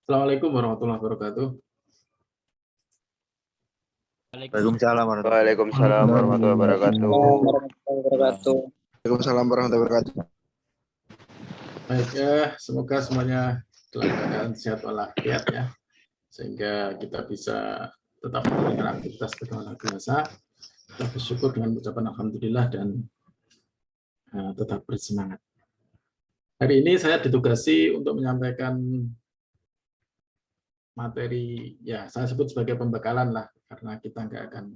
Assalamualaikum warahmatullahi wabarakatuh. Waalaikumsalam warahmatullahi Waalaikumsalam warahmatullahi wabarakatuh. Waalaikumsalam warahmatullahi wabarakatuh. Baik, semoga semuanya dalam keadaan sehat walafiat ya, sehingga kita bisa tetap melakukan aktivitas bagaimana biasa. Kita bersyukur dengan ucapan alhamdulillah dan tetap bersemangat. Hari ini saya ditugasi untuk menyampaikan materi, ya saya sebut sebagai pembekalan lah, karena kita nggak akan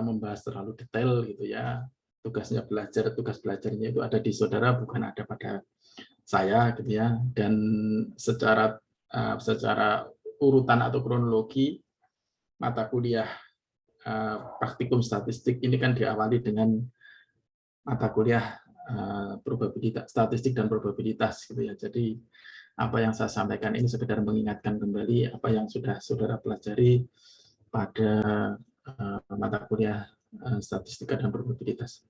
membahas terlalu detail gitu ya. Tugasnya belajar, tugas belajarnya itu ada di saudara, bukan ada pada saya gitu ya. Dan secara urutan atau kronologi mata kuliah praktikum statistik ini kan diawali dengan mata kuliah probabilitas, statistik dan probabilitas gitu ya. Jadi apa yang saya sampaikan ini sekedar mengingatkan kembali apa yang sudah saudara pelajari pada mata kuliah statistika dan probabilitas.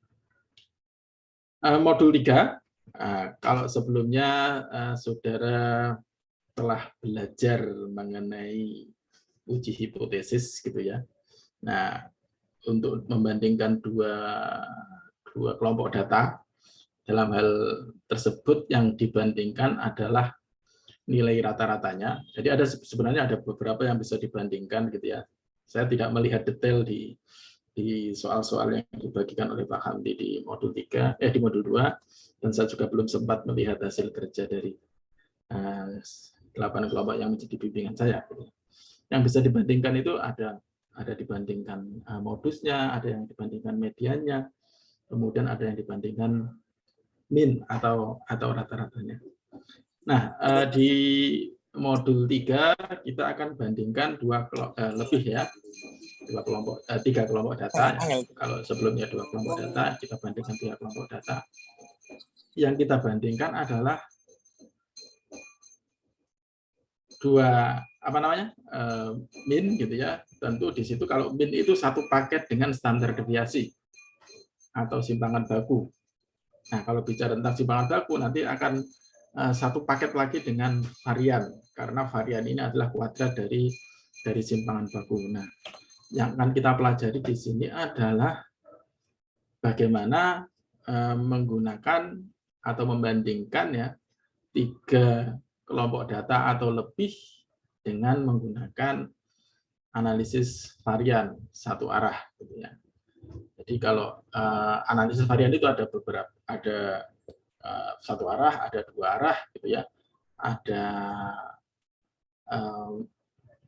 Modul 3, kalau sebelumnya saudara telah belajar mengenai uji hipotesis gitu ya. Nah, untuk membandingkan dua kelompok data, dalam hal tersebut yang dibandingkan adalah nilai rata-ratanya. Jadi sebenarnya ada beberapa yang bisa dibandingkan gitu ya. Saya tidak melihat detail di soal-soal yang dibagikan oleh Pak Hamdi di modul 3, di modul 2, dan saya juga belum sempat melihat hasil kerja dari 8 kelompok yang menjadi bimbingan saya. Yang bisa dibandingkan itu ada dibandingkan modusnya, ada yang dibandingkan mediannya, kemudian ada yang dibandingkan min atau rata-ratanya. Nah, di modul 3 kita akan bandingkan tiga kelompok data. Ya. Kalau sebelumnya 2 kelompok data, kita bandingkan 3 kelompok data. Yang kita bandingkan adalah min gitu ya. Tentu di situ kalau min itu satu paket dengan standar deviasi atau simpangan baku. Nah, kalau bicara tentang simpangan baku nanti akan satu paket lagi dengan varian, karena varian ini adalah kuadrat dari simpangan baku. Nah, yang akan kita pelajari di sini adalah bagaimana menggunakan atau membandingkan ya 3 kelompok data atau lebih dengan menggunakan analisis varian satu arah gitu ya. Jadi kalau analisis varian itu ada satu arah, ada 2 arah gitu ya. Ada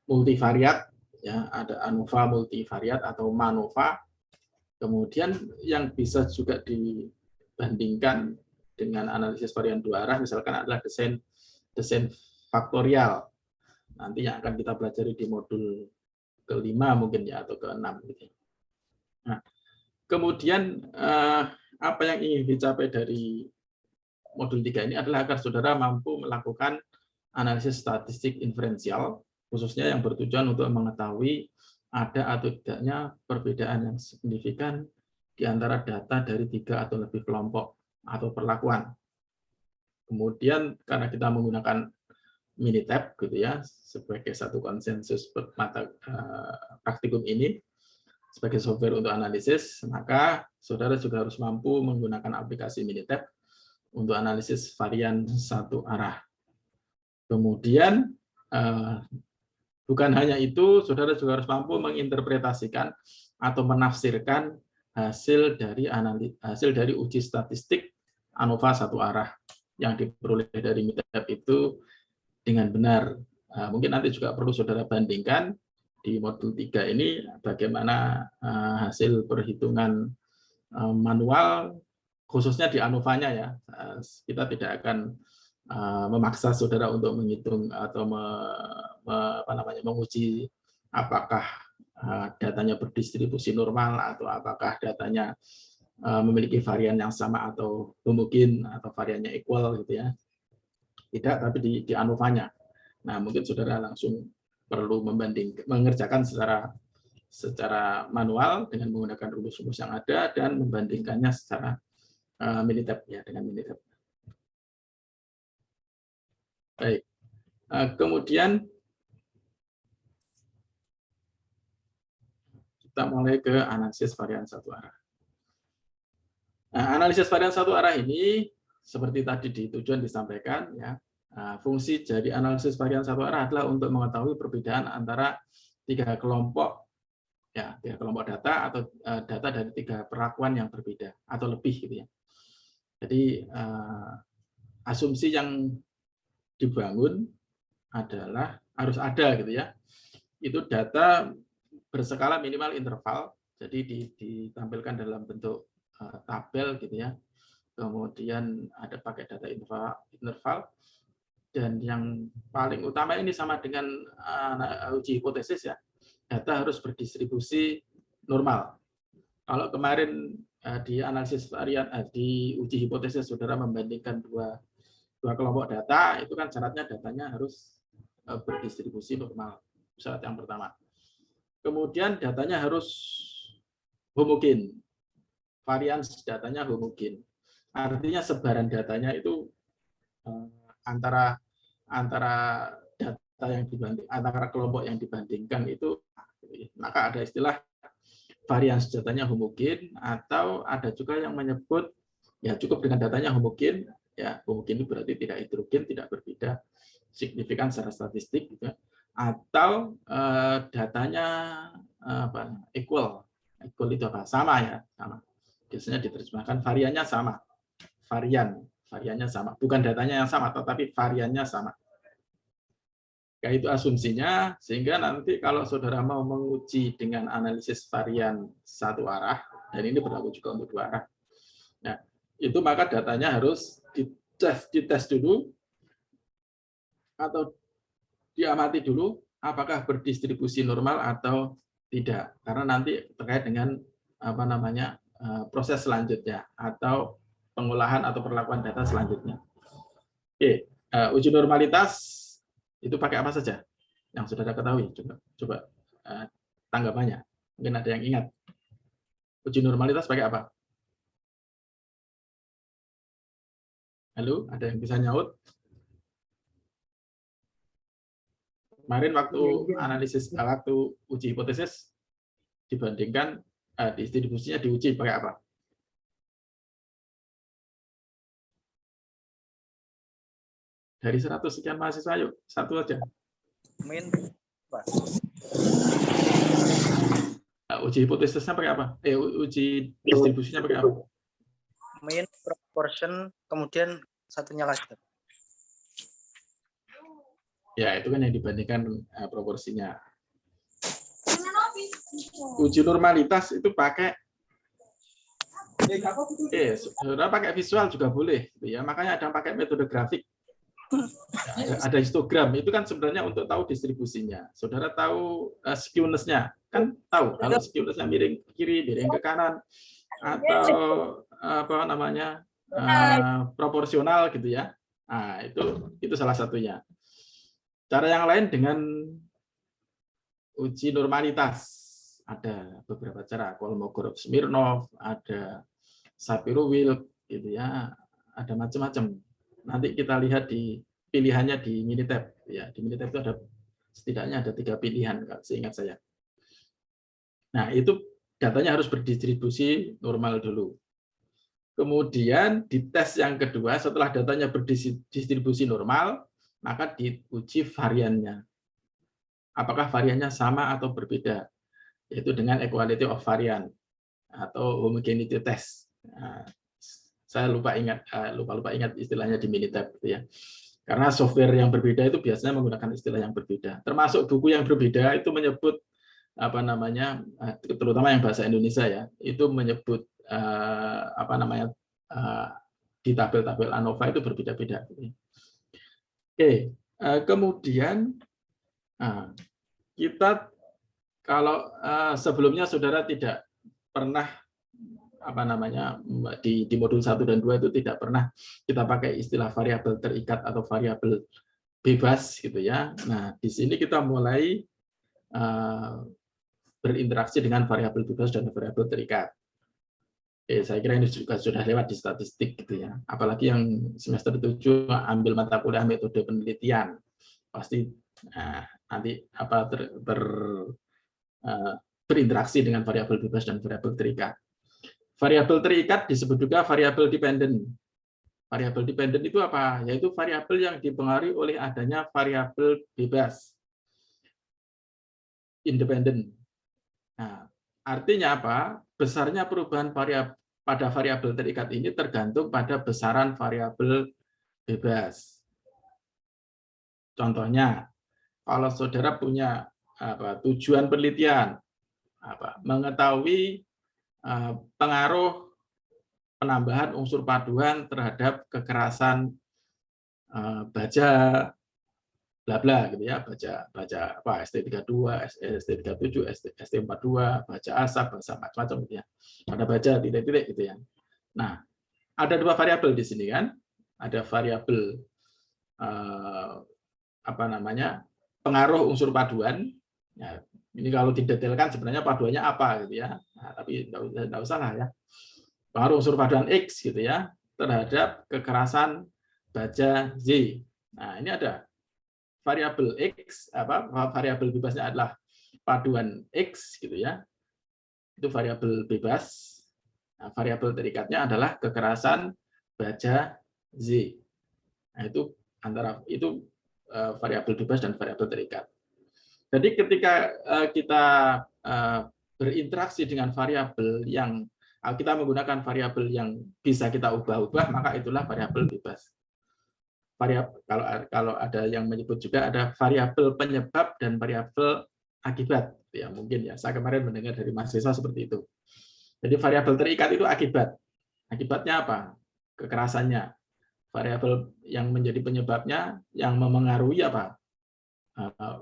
multivariat ya, ada ANOVA multivariat atau MANOVA. Kemudian yang bisa juga dibandingkan dengan analisis varian 2 arah misalkan adalah desain faktorial. Nanti yang akan kita pelajari di modul ke-5 mungkin ya, atau ke-6 gitu. Nah, kemudian apa yang ingin dicapai dari modul 3 ini adalah agar saudara mampu melakukan analisis statistik inferensial, khususnya yang bertujuan untuk mengetahui ada atau tidaknya perbedaan yang signifikan di antara data dari 3 atau lebih kelompok atau perlakuan. Kemudian karena kita menggunakan Minitab gitu ya sebagai satu konsensus mata praktikum ini sebagai software untuk analisis, maka saudara juga harus mampu menggunakan aplikasi Minitab untuk analisis varian satu arah. Kemudian bukan hanya itu, saudara juga harus mampu menginterpretasikan atau menafsirkan hasil dari uji statistik ANOVA satu arah yang diperoleh dari Minitab itu dengan benar. Mungkin nanti juga perlu saudara bandingkan di modul 3 ini bagaimana hasil perhitungan manual khususnya di ANOVA-nya ya. Kita tidak akan memaksa saudara untuk menghitung atau menguji apakah datanya berdistribusi normal atau apakah datanya memiliki varian yang sama atau homogen atau variannya equal gitu ya. Tidak, tapi di ANOVA-nya. Nah, mungkin saudara langsung perlu mengerjakan secara manual dengan menggunakan rumus-rumus yang ada dan membandingkannya secara Minitab ya, dengan Minitab. Baik. Kemudian kita mulai ke analisis varian satu arah. Nah, analisis varian satu arah ini seperti tadi di tujuan disampaikan, ya, fungsi dari analisis varian satu arah adalah untuk mengetahui perbedaan antara tiga kelompok, ya, tiga kelompok data atau data dari tiga perlakuan yang berbeda atau lebih, gitu ya. Jadi asumsi yang dibangun adalah harus ada, gitu ya. Itu data berskala minimal interval, jadi ditampilkan dalam bentuk tabel, gitu ya. Kemudian ada pakai data interval, dan yang paling utama ini sama dengan uji hipotesis, ya, data harus berdistribusi normal. Kalau kemarin di analisis varian, di uji hipotesis saudara membandingkan dua kelompok data, itu kan syaratnya datanya harus berdistribusi normal, syarat yang pertama. Kemudian datanya harus homogen, varians datanya homogen. Artinya sebaran datanya itu antara data yang dibanding, antara kelompok yang dibandingkan itu, maka ada istilah varians datanya homogen, atau ada juga yang menyebut ya cukup dengan datanya homogen, ya homogen itu berarti tidak heterogen, tidak berbeda signifikan secara statistik, gitu, atau datanya equal itu apa, sama, ya, sama. Biasanya diterjemahkan variannya sama, variannya sama, bukan datanya yang sama, tetapi variannya sama. Ya, itu asumsinya, sehingga nanti kalau saudara mau menguji dengan analisis varian satu arah, dan ini berlaku juga untuk dua arah, nah, itu maka datanya harus dites dulu, atau diamati dulu apakah berdistribusi normal atau tidak, karena nanti terkait dengan proses selanjutnya atau pengolahan atau perlakuan data selanjutnya. Oke, uji normalitas itu pakai apa saja yang saudara ketahui? Coba tanggapannya. Mungkin ada yang ingat. Uji normalitas pakai apa? Halo, ada yang bisa nyaut? Kemarin waktu analisis, waktu uji hipotesis dibandingkan distribusinya diuji pakai apa? Dari 100 sekian mahasiswa, yuk, satu aja. Uji hipotesisnya pakai apa? Uji distribusinya pakai apa? Mean, proportion, kemudian satunya lagi. Ya, itu kan yang dibandingkan proporsinya. Uji normalitas itu pakai saudara pakai visual juga boleh, ya. Makanya ada yang pakai metode grafik. Ada histogram, itu kan sebenarnya untuk tahu distribusinya. Saudara tahu skewness-nya, kan tahu kalau skewness-nya miring ke kiri, miring ke kanan, atau proporsional, gitu ya. Nah, itu salah satunya. Cara yang lain dengan uji normalitas, ada beberapa cara, Kolmogorov-Smirnov, ada Shapiro-Wilk, gitu ya, ada macam-macam. Nanti kita lihat di pilihannya di Minitab, ya. Di Minitab itu ada setidaknya ada 3 pilihan, seingat saya. Nah, itu datanya harus berdistribusi normal dulu. Kemudian di tes yang kedua, setelah datanya berdistribusi normal, maka diuji variannya. Apakah variannya sama atau berbeda? Yaitu dengan equality of variant atau homogeneity test. Nah, saya lupa ingat istilahnya di Minitab, gitu ya. Karena software yang berbeda itu biasanya menggunakan istilah yang berbeda. Termasuk buku yang berbeda itu menyebut terutama yang bahasa Indonesia, ya, itu menyebut di tabel-tabel ANOVA itu berbeda-beda. Oke, kemudian kita kalau sebelumnya saudara tidak pernah di modul 1 dan 2 itu tidak pernah kita pakai istilah variabel terikat atau variabel bebas, gitu ya. Nah, di sini kita mulai berinteraksi dengan variabel bebas dan variabel terikat. Saya kira ini juga sudah lewat di statistik, gitu ya. Apalagi yang semester 7 ambil mata kuliah metode penelitian. pasti nanti berinteraksi dengan variabel bebas dan variabel terikat. Variabel terikat disebut juga variabel dependent. Variabel dependent itu apa? Yaitu variabel yang dipengaruhi oleh adanya variabel bebas, independen. Nah, artinya apa? Besarnya perubahan pada variabel terikat ini tergantung pada besaran variabel bebas. Contohnya, kalau saudara punya tujuan penelitian, mengetahui pengaruh penambahan unsur paduan terhadap kekerasan baja bla bla gitu ya, baja apa ST32, ST37, ST42, baja asap, macam-macam gitu ya. Ada baja titik-titik gitu ya. Nah, ada dua variabel di sini kan. Ada variabel pengaruh unsur paduan. Ya, ini kalau didetailkan sebenarnya paduannya apa gitu ya. Nah, tapi enggak usah lah ya. Pengaruh unsur paduan X gitu ya terhadap kekerasan baja Z. Nah, ini ada variabel X, variabel bebasnya adalah paduan X gitu ya. Itu variabel bebas. Nah, variabel terikatnya adalah kekerasan baja Z. Nah, itu variabel bebas dan variabel terikat. Jadi ketika kita berinteraksi dengan variabel yang kita menggunakan variabel yang bisa kita ubah-ubah, maka itulah variabel bebas. Kalau ada yang menyebut juga ada variabel penyebab dan variabel akibat, ya mungkin ya. Saya kemarin mendengar dari mahasiswa seperti itu. Jadi variabel terikat itu akibat. Akibatnya apa? Kekerasannya. Variabel yang menjadi penyebabnya yang memengaruhi apa?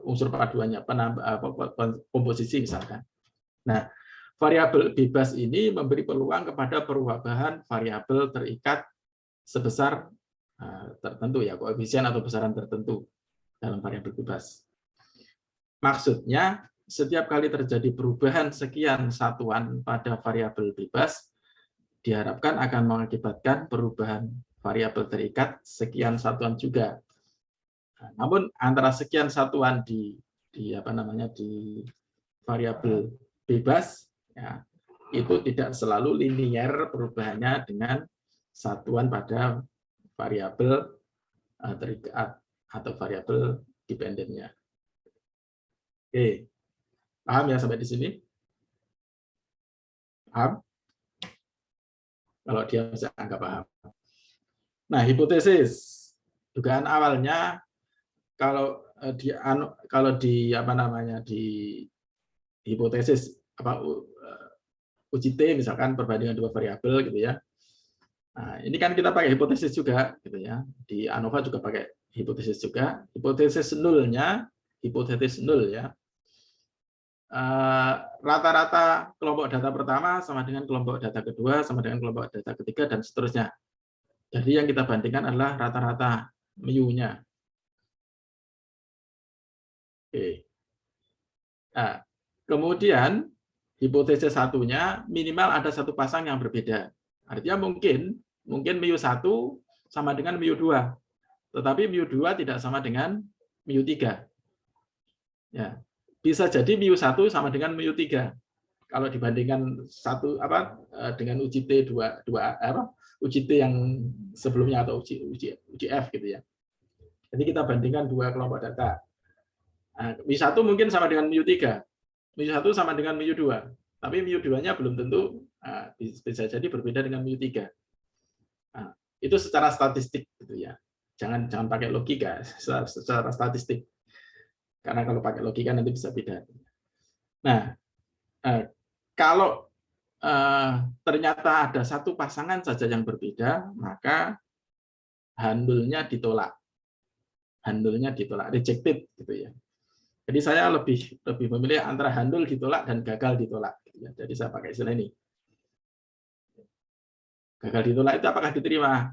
Unsur paduannya, komposisi misalkan. Nah, variabel bebas ini memberi peluang kepada perubahan variabel terikat sebesar tertentu ya, koefisien atau besaran tertentu dalam variabel bebas. Maksudnya, setiap kali terjadi perubahan sekian satuan pada variabel bebas, diharapkan akan mengakibatkan perubahan variabel terikat sekian satuan juga. Namun antara sekian satuan di variabel bebas ya, itu tidak selalu linier perubahannya dengan satuan pada variabel terikat atau variabel dependennya. Oke, paham ya sampai di sini? Paham? Kalau dia bisa anggap paham. Nah, hipotesis dugaan awalnya kalau di hipotesis uji T misalkan perbandingan dua variabel gitu ya. Nah, ini kan kita pakai hipotesis juga gitu ya. Di ANOVA juga pakai hipotesis juga. Hipotesis nulnya, hipotesis nul ya. Rata-rata kelompok data pertama sama dengan kelompok data kedua sama dengan kelompok data ketiga dan seterusnya. Jadi yang kita bandingkan adalah rata-rata mu-nya. Oke. Nah, kemudian hipotesis satunya minimal ada satu pasang yang berbeda. Artinya mungkin mu1 sama dengan mu2. Tetapi mu2 tidak sama dengan mu3. Ya. Bisa jadi mu1 sama dengan mu3. Kalau dibandingkan dengan uji T uji T yang sebelumnya atau uji F gitu ya. Jadi kita bandingkan dua kelompok data. Nah, mu1 mungkin sama dengan mu3. mu1 sama dengan mu2. Tapi mu2-nya belum tentu bisa jadi berbeda dengan mu3. Nah, itu secara statistik gitu ya. Jangan pakai logika, secara statistik. Karena kalau pakai logika nanti bisa beda. Nah, kalau ternyata ada satu pasangan saja yang berbeda, maka handulnya ditolak. Handulnya ditolak, rejected gitu ya. Jadi saya lebih memilih antara handul ditolak dan gagal ditolak. Jadi saya pakai istilah ini. Gagal ditolak itu apakah diterima?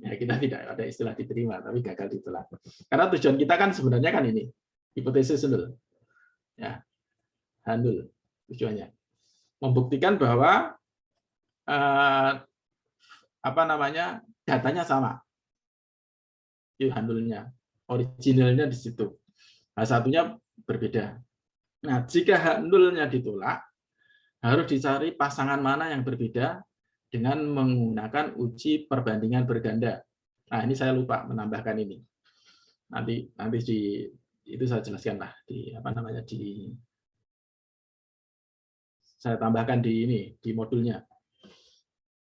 Ya, kita tidak ada istilah diterima, tapi gagal ditolak. Karena tujuan kita kan sebenarnya kan ini, hipotesis nul. Ya, handul tujuannya. Membuktikan bahwa datanya sama. Itu handulnya. originalnya di situ. H1-nya berbeda. Nah, jika H0-nya ditolak, harus dicari pasangan mana yang berbeda dengan menggunakan uji perbandingan berganda. Nah, ini saya lupa menambahkan ini. Nanti itu saya jelaskan lah saya tambahkan di modulnya.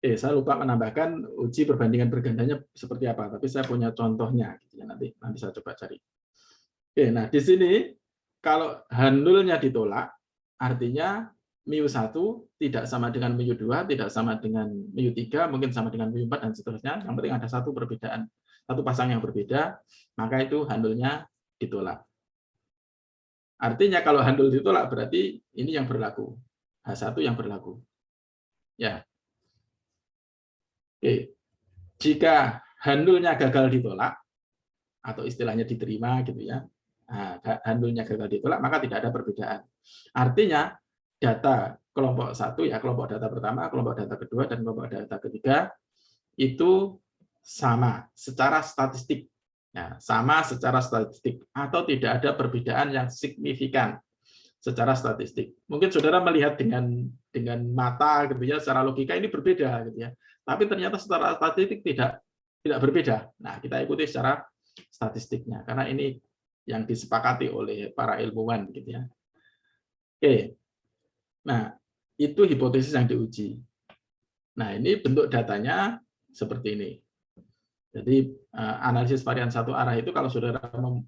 Saya lupa menambahkan uji perbandingan bergandanya seperti apa, tapi saya punya contohnya. Nanti saya coba cari. Nah di sini kalau H0-nya ditolak, artinya μ1 tidak sama dengan μ2, tidak sama dengan μ3, mungkin sama dengan μ4 dan seterusnya. Yang penting ada satu perbedaan, satu pasang yang berbeda, maka itu H0-nya ditolak. Artinya kalau H0 ditolak berarti ini yang berlaku, H1 yang berlaku. Ya. Oke. Jika H0-nya gagal ditolak atau istilahnya diterima gitu ya. Nah, H0-nya gagal ditolak maka tidak ada perbedaan. Artinya data kelompok 1 ya, kelompok data pertama, kelompok data kedua dan kelompok data ketiga itu sama secara statistik. Ya, sama secara statistik atau tidak ada perbedaan yang signifikan secara statistik. Mungkin saudara melihat dengan mata gitu ya, secara logika ini berbeda gitu ya. Tapi ternyata secara statistik tidak berbeda. Nah, kita ikuti secara statistiknya karena ini yang disepakati oleh para ilmuwan gitu ya. Oke. Nah, itu hipotesis yang diuji. Nah, ini bentuk datanya seperti ini. Jadi analisis varian satu arah itu kalau saudara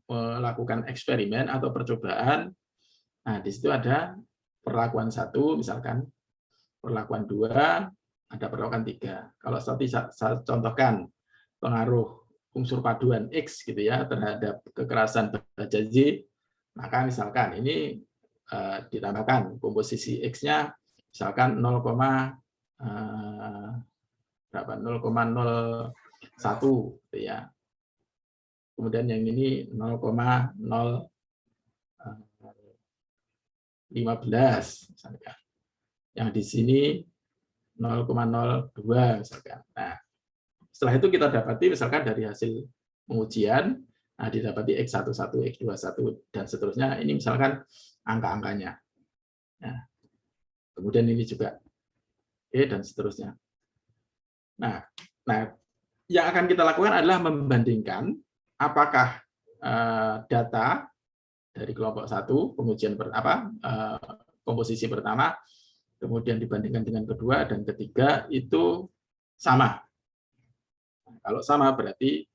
melakukan eksperimen atau percobaan, nah di situ ada perlakuan 1 misalkan, perlakuan 2, ada perlakuan 3. Kalau tadi saya contohkan pengaruh unsur paduan X gitu ya terhadap kekerasan baja Z, maka misalkan ini ditambahkan komposisi X-nya misalkan 0,01 gitu ya. Kemudian yang ini 0,015 misalkan. Yang di sini 0,02 misalkan. Nah, setelah itu kita dapati misalkan dari hasil pengujian, nah didapati X11, X21 dan seterusnya. Ini misalkan angka-angkanya. Nah, kemudian ini juga dan seterusnya. Nah, yang akan kita lakukan adalah membandingkan apakah data dari kelompok 1 pengujian komposisi pertama, kemudian dibandingkan dengan kedua dan ketiga itu sama. Kalau sama berarti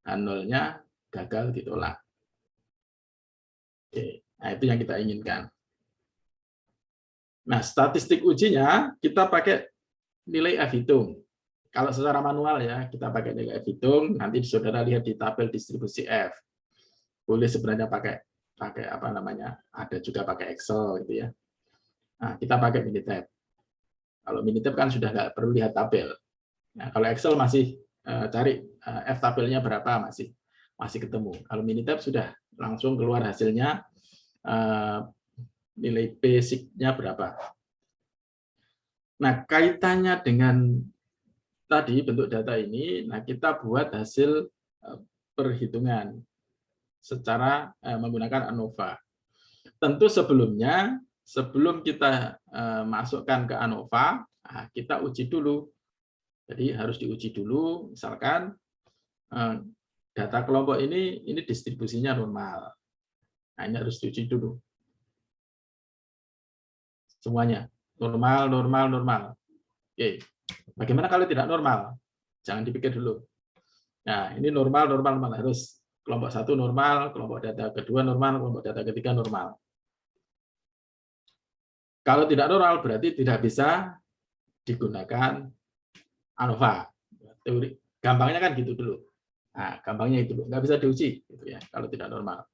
H0-nya gagal ditolak. Oke, nah itu yang kita inginkan. Nah, statistik ujinya kita pakai nilai F-hitung. Kalau secara manual ya, kita pakai nilai F-hitung, nanti saudara lihat di tabel distribusi F. Boleh sebenarnya pakai ada juga pakai Excel gitu ya. Nah, kita pakai Minitab. Kalau Minitab kan sudah nggak perlu lihat tabel. Nah, kalau Excel masih cari F tabelnya berapa masih ketemu. Kalau Minitab sudah langsung keluar hasilnya nilai basicnya berapa. Nah, kaitannya dengan tadi bentuk data ini, nah kita buat hasil perhitungan secara menggunakan ANOVA. Tentu sebelum kita masukkan ke ANOVA, nah, kita uji dulu. Jadi harus diuji dulu, misalkan data kelompok ini distribusinya normal. Nah, ini harus diuji dulu. Semuanya normal. Oke. Bagaimana kalau tidak normal? Jangan dipikir dulu. Nah, ini normal harus kelompok 1 normal, kelompok data kedua normal, kelompok data ketiga normal. Kalau tidak normal berarti tidak bisa digunakan ANOVA. Teori gampangnya kan gitu dulu. Nah, gampangnya itu nggak bisa diuji gitu ya kalau tidak normal.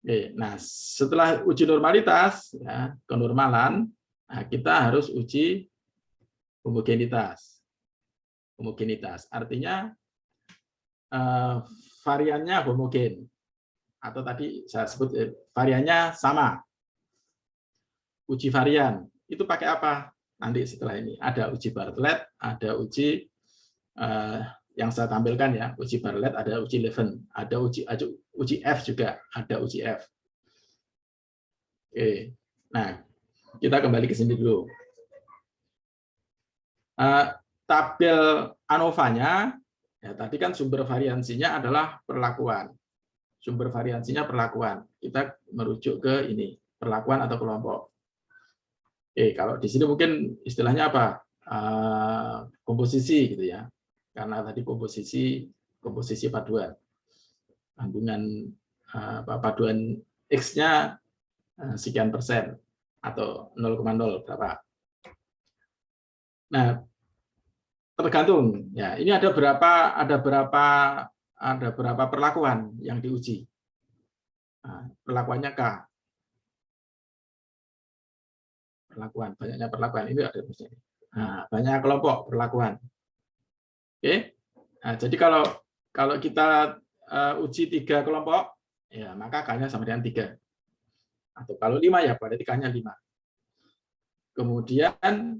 Oke, nah setelah uji normalitas, ya, kenormalan, nah, kita harus uji homogenitas. Homogenitas artinya variannya homogen atau tadi saya sebut variannya sama. Uji varian itu pakai apa? Nanti setelah ini ada uji Bartlett, ada uji yang saya tampilkan ya, uji Bartlett, ada uji Levin, ada uji F juga, ada uji F. Oke, nah kita kembali ke sini dulu. Tabel ANOVA-nya, ya, tadi kan sumber variansinya adalah perlakuan. Sumber variansinya perlakuan. Kita merujuk ke ini, perlakuan atau kelompok. Kalau di sini mungkin istilahnya apa? Komposisi gitu ya. Karena tadi komposisi paduan. Kandungan paduan X-nya sekian persen atau 0,0 berapa. Nah, tergantung ya. Ini ada berapa perlakuan yang diuji. Nah, perlakuannya K. Banyaknya perlakuan ini ada di sini. Nah, banyak kelompok perlakuan. Oke. Nah, jadi kalau kita uji 3 kelompok, ya maka K-nya sama dengan 3. Atau kalau 5 ya berarti K-nya 5. Kemudian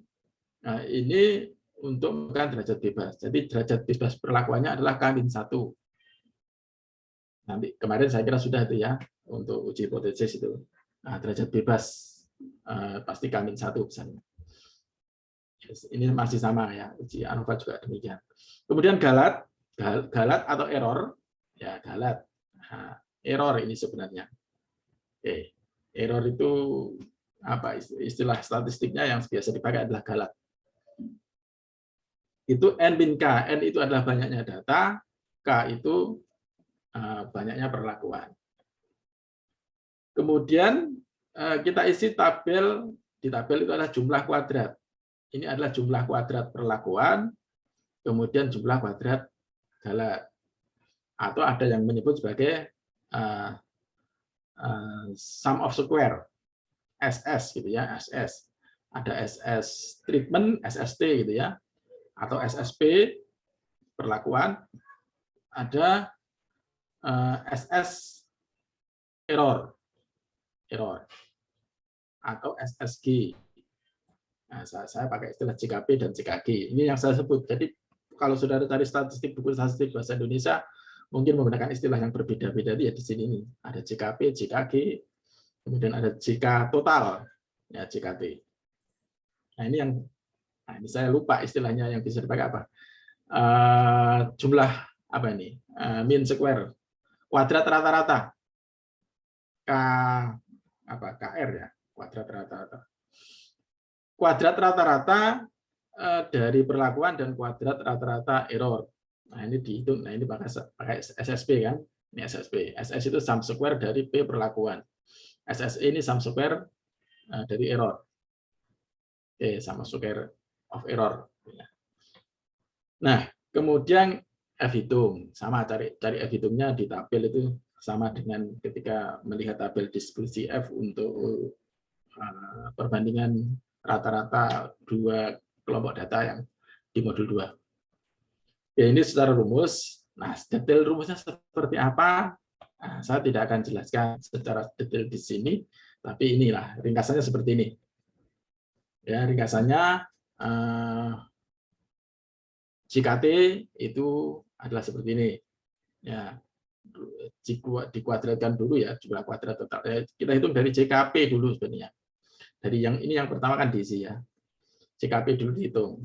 nah, ini untuk bukan derajat bebas. Jadi derajat bebas perlakuannya adalah K-1. Nanti kemarin saya kira sudah itu ya untuk uji hipotesis itu. Nah, derajat bebas pasti K-1 misalnya. Ini masih sama ya, uji ANOVA juga demikian. Kemudian galat atau error, ya galat. Nah, error ini sebenarnya. Oke. Error itu apa istilah statistiknya yang biasa dipakai adalah galat. Itu N min K. N itu adalah banyaknya data, K itu banyaknya perlakuan. Kemudian kita isi tabel, di tabel itu adalah jumlah kuadrat. Ini adalah jumlah kuadrat perlakuan, kemudian jumlah kuadrat galat. Atau ada yang menyebut sebagai sum of square, SS gitu ya, SS. Ada SS treatment, SST gitu ya, atau SSP perlakuan, ada SS error atau SSG. Nah, saya pakai istilah JKP dan JKG. Ini yang saya sebut. Jadi kalau saudara cari statistik buku statistik bahasa Indonesia, mungkin menggunakan istilah yang berbeda-beda ya di sini ini. Ada JKP, JKG, kemudian ada JK total, ya JKT. Nah ini ini saya lupa istilahnya yang bisa dipakai apa. Jumlah apa ini? Mean square, kuadrat rata-rata. KR ya, kuadrat rata-rata. Kuadrat rata-rata dari perlakuan dan kuadrat rata-rata error. Nah, ini dihitung. Nah, ini pakai SSP kan? Ini SSP. SS itu sum square dari P perlakuan. SSE ini sum square dari error. Oke, sum square of error. Nah, kemudian F hitung. Sama cari F hitungnya di tabel itu sama dengan ketika melihat tabel distribusi F untuk perbandingan rata-rata 2 kelompok data yang di modul 2. Ya, ini secara rumus. Nah, detail rumusnya seperti apa? Nah, saya tidak akan jelaskan secara detail di sini, tapi inilah ringkasannya seperti ini. Ya, ringkasannya JKT itu adalah seperti ini. Ya, dikuadratkan dulu ya jumlah kuadrat total. Kita hitung dari JKP dulu sebenarnya. Dari yang ini yang pertama kan diisi ya. JKP dulu dihitung.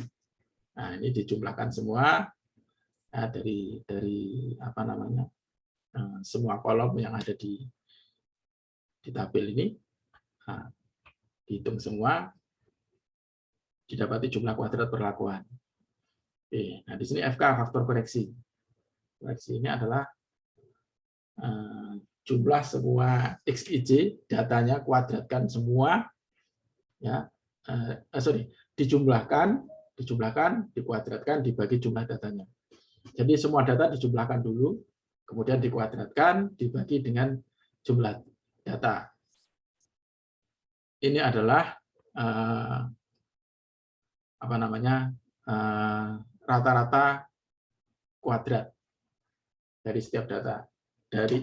Nah, ini dijumlahkan semua dari apa namanya? Semua kolom yang ada di tabel ini. Nah, dihitung semua, didapati jumlah kuadrat perlakuan. Oke, nah di sini FK faktor koreksi. Koreksi ini adalah jumlah semua XIJ, datanya kuadratkan semua, ya, dijumlahkan, dikuadratkan, dibagi jumlah datanya. Jadi semua data dijumlahkan dulu, kemudian dikuadratkan, dibagi dengan jumlah data. Ini adalah apa namanya rata-rata kuadrat dari setiap data,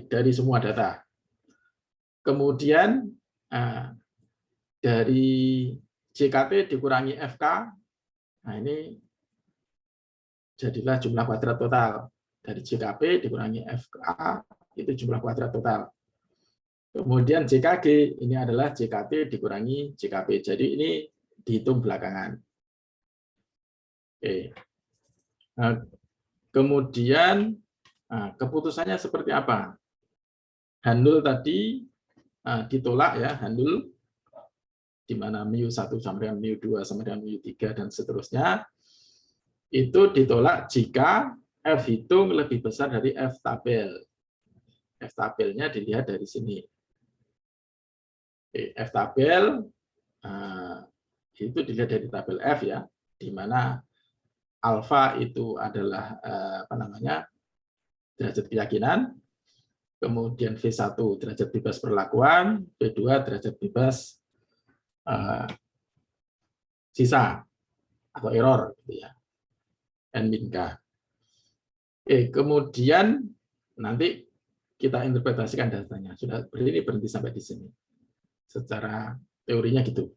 dari semua data. Kemudian dari JKT dikurangi FK, nah ini jadilah jumlah kuadrat total. Dari JKP dikurangi FK, itu jumlah kuadrat total. Kemudian JKG, ini adalah JKT dikurangi JKP. Jadi ini dihitung belakangan. Oke. Nah, kemudian keputusannya seperti apa? Handul tadi ditolak ya, handul di mana mu1 sampai dengan mu2 sampai dengan mu3 dan seterusnya itu ditolak jika F hitung lebih besar dari F tabel. F tabelnya dilihat dari sini. F tabel itu dilihat dari tabel F ya, di mana alfa itu adalah derajat keyakinan, kemudian V1 derajat bebas perlakuan, V2 derajat bebas sisa atau error gitu ya. N-K. Kemudian nanti kita interpretasikan datanya. Sudah berhenti sampai di sini. Secara teorinya gitu.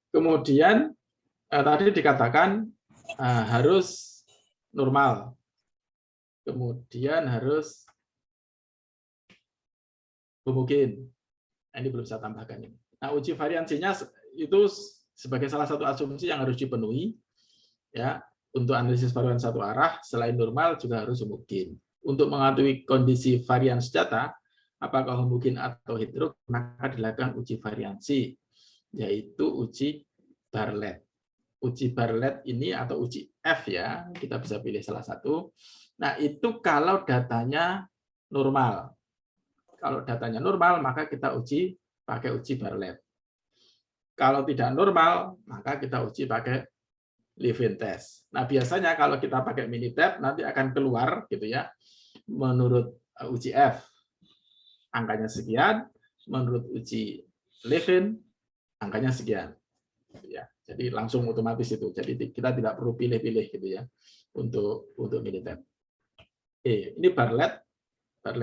Kemudian tadi dikatakan harus normal. Kemudian harus homogen. Ini belum saya tambahkan ini. Nah, uji variansinya itu sebagai salah satu asumsi yang harus dipenuhi ya untuk analisis varian satu arah. Selain normal juga harus homogen. Untuk mengetahui kondisi varians data apakah homogen atau heterogen, maka dilakukan uji variansi, yaitu uji Bartlett. Uji Bartlett ini atau uji F ya, kita bisa pilih salah satu. Nah, itu kalau datanya normal. Kalau datanya normal, maka kita uji pakai uji Bartlett. Kalau tidak normal, maka kita uji pakai Levin test. Nah, biasanya kalau kita pakai Minitab, nanti akan keluar gitu ya, menurut uji F, angkanya sekian, menurut uji Levin, angkanya sekian. Ya, jadi langsung otomatis itu. Jadi kita tidak perlu pilih-pilih gitu ya untuk Minitab. Ini Bartlett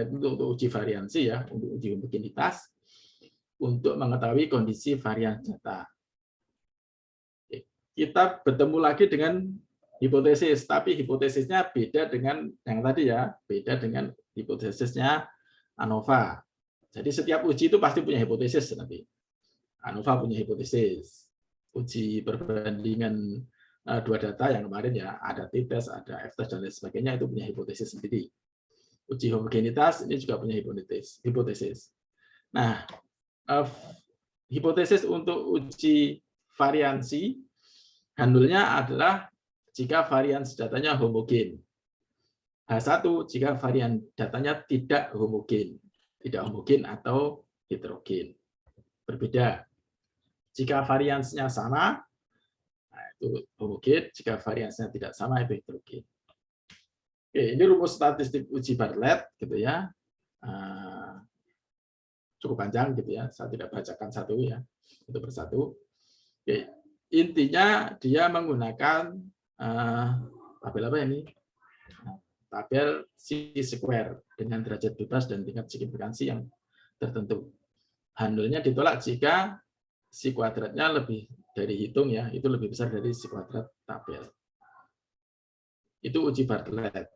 untuk uji variansi ya, untuk uji homogenitas, untuk mengetahui kondisi varian data. Kita bertemu lagi dengan hipotesis, tapi hipotesisnya beda dengan yang tadi ya, beda dengan hipotesisnya ANOVA. Jadi setiap uji itu pasti punya hipotesis nanti. ANOVA punya hipotesis. Uji perbandingan dua data yang kemarin ya, ada t-test, ada f-test dan lain sebagainya, itu punya hipotesis sendiri. Uji homogenitas ini juga punya hipotesis. Nah, hipotesis untuk uji variansi handulnya adalah jika varian datanya homogen. H1 jika varian datanya tidak homogen atau heterogen. Berbeda. Jika variansnya sama, nah itu homogen. Jika variansnya tidak sama, itu heterogen. Oke, ini rumus statistik uji Bartlett gitu ya. Cukup panjang gitu ya. Saya tidak bacakan satu ya, satu persatu. Oke. Intinya dia menggunakan tabel apa ini? Tabel chi-square dengan derajat bebas dan tingkat signifikansi yang tertentu. Handulnya ditolak jika si kuadratnya lebih dari hitung ya, itu lebih besar dari si kuadrat tabel. Itu uji Bartlett.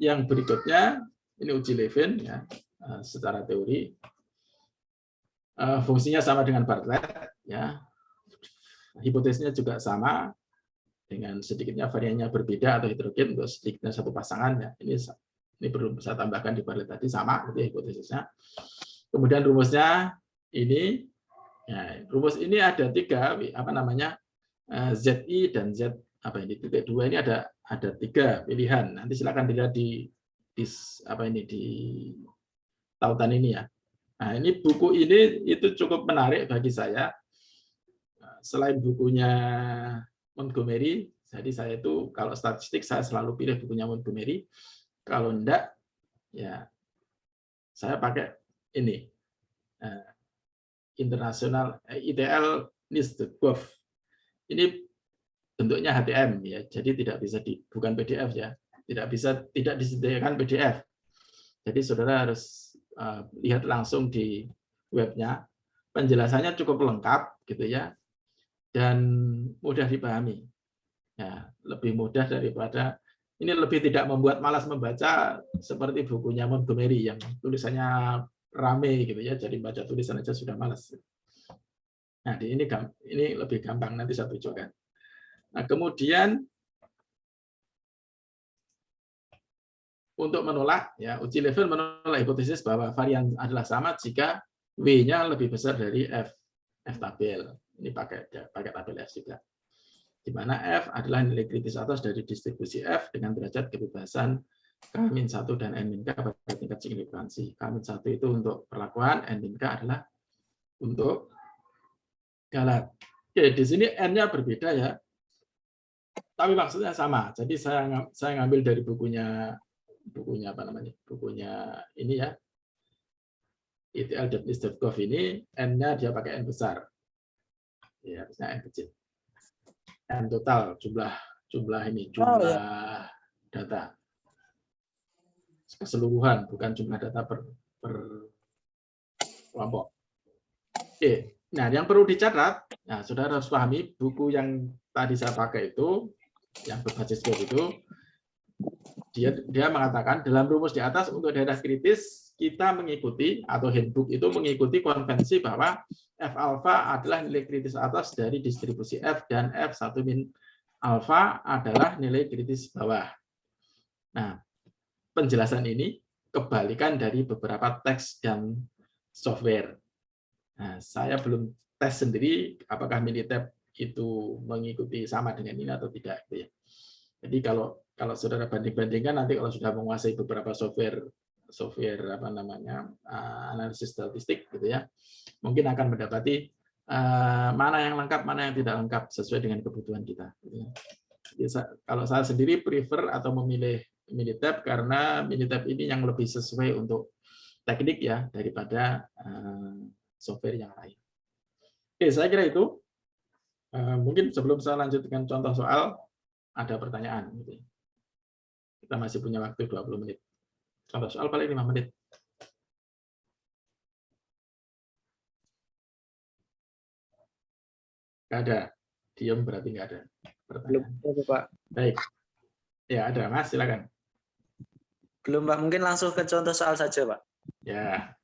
Yang berikutnya ini uji Levin ya, secara teori. Fungsinya sama dengan Bartlett ya, hipotesisnya juga sama dengan sedikitnya variannya berbeda atau heterogen untuk sedikitnya satu pasangan ya. Ini perlu saya tambahkan di Bartlett tadi sama gitu ya, hipotesisnya. Kemudian rumusnya ini ya, rumus ini ada tiga ZI dan Z titik dua ini ada tiga pilihan. Nanti silakan dilihat di tautan ini ya. Nah, ini buku ini itu cukup menarik bagi saya. Selain bukunya Montgomery, jadi saya itu kalau statistik saya selalu pilih bukunya Montgomery. Kalau enggak, ya saya pakai ini International ITL List.gov. Ini bentuknya HTM ya, jadi tidak bisa bukan PDF ya, tidak disediakan PDF. Jadi saudara harus lihat langsung di webnya penjelasannya cukup lengkap gitu ya, dan mudah dipahami. Ya, lebih mudah daripada ini, lebih tidak membuat malas membaca seperti bukunya Montgomery yang tulisannya rame gitu ya, jadi baca tulisan aja sudah malas. Nah, ini lebih gampang, nanti saya tunjukkan. Nah, kemudian untuk menolak, ya, uji level menolak hipotesis bahwa varian adalah sama jika W-nya lebih besar dari F tabel. Ini pakai tabel F juga. Di mana F adalah nilai kritis atas dari distribusi F dengan derajat kebebasan K-1 dan N-K pada tingkat signifikansi. K-1 itu untuk perlakuan, N-K adalah untuk galat. Oke, di sini N-nya berbeda ya, tapi maksudnya sama. Jadi saya ngambil dari bukunya apa namanya? Bukunya ini ya, etl.is.gov ini, N-nya dia pakai N besar. Ya, harusnya N kecil. N total jumlah data keseluruhan, bukan jumlah data per kelompok. Oke, nah yang perlu dicatat, nah saudara harus pahami buku yang tadi saya pakai itu, yang berbasis web itu, dia mengatakan dalam rumus di atas untuk daerah kritis kita mengikuti, atau handbook itu mengikuti konvensi bahwa F alpha adalah nilai kritis atas dari distribusi F dan F1 min alpha adalah nilai kritis bawah. Nah, penjelasan ini kebalikan dari beberapa teks dan software. Nah, saya belum tes sendiri apakah Minitab itu mengikuti sama dengan ini atau tidak. Gitu ya. Jadi kalau saudara banding-bandingkan nanti kalau sudah menguasai beberapa software apa namanya analisis statistik gitu ya, mungkin akan mendapati mana yang lengkap, mana yang tidak lengkap sesuai dengan kebutuhan kita. Gitu ya. Jadi, kalau saya sendiri prefer atau memilih Minitab karena Minitab ini yang lebih sesuai untuk teknik ya daripada software yang lain. Oke, saya kira itu. Mungkin sebelum saya lanjut dengan contoh soal, ada pertanyaan. Gitu. Kita masih punya waktu 20 menit. Contoh soal paling 5 menit. Nggak ada. Diam berarti nggak ada pertanyaan. Belum, Pak. Baik. Ya, ada. Mas, silakan. Belum, Pak. Mungkin langsung ke contoh soal saja, Pak. Ya.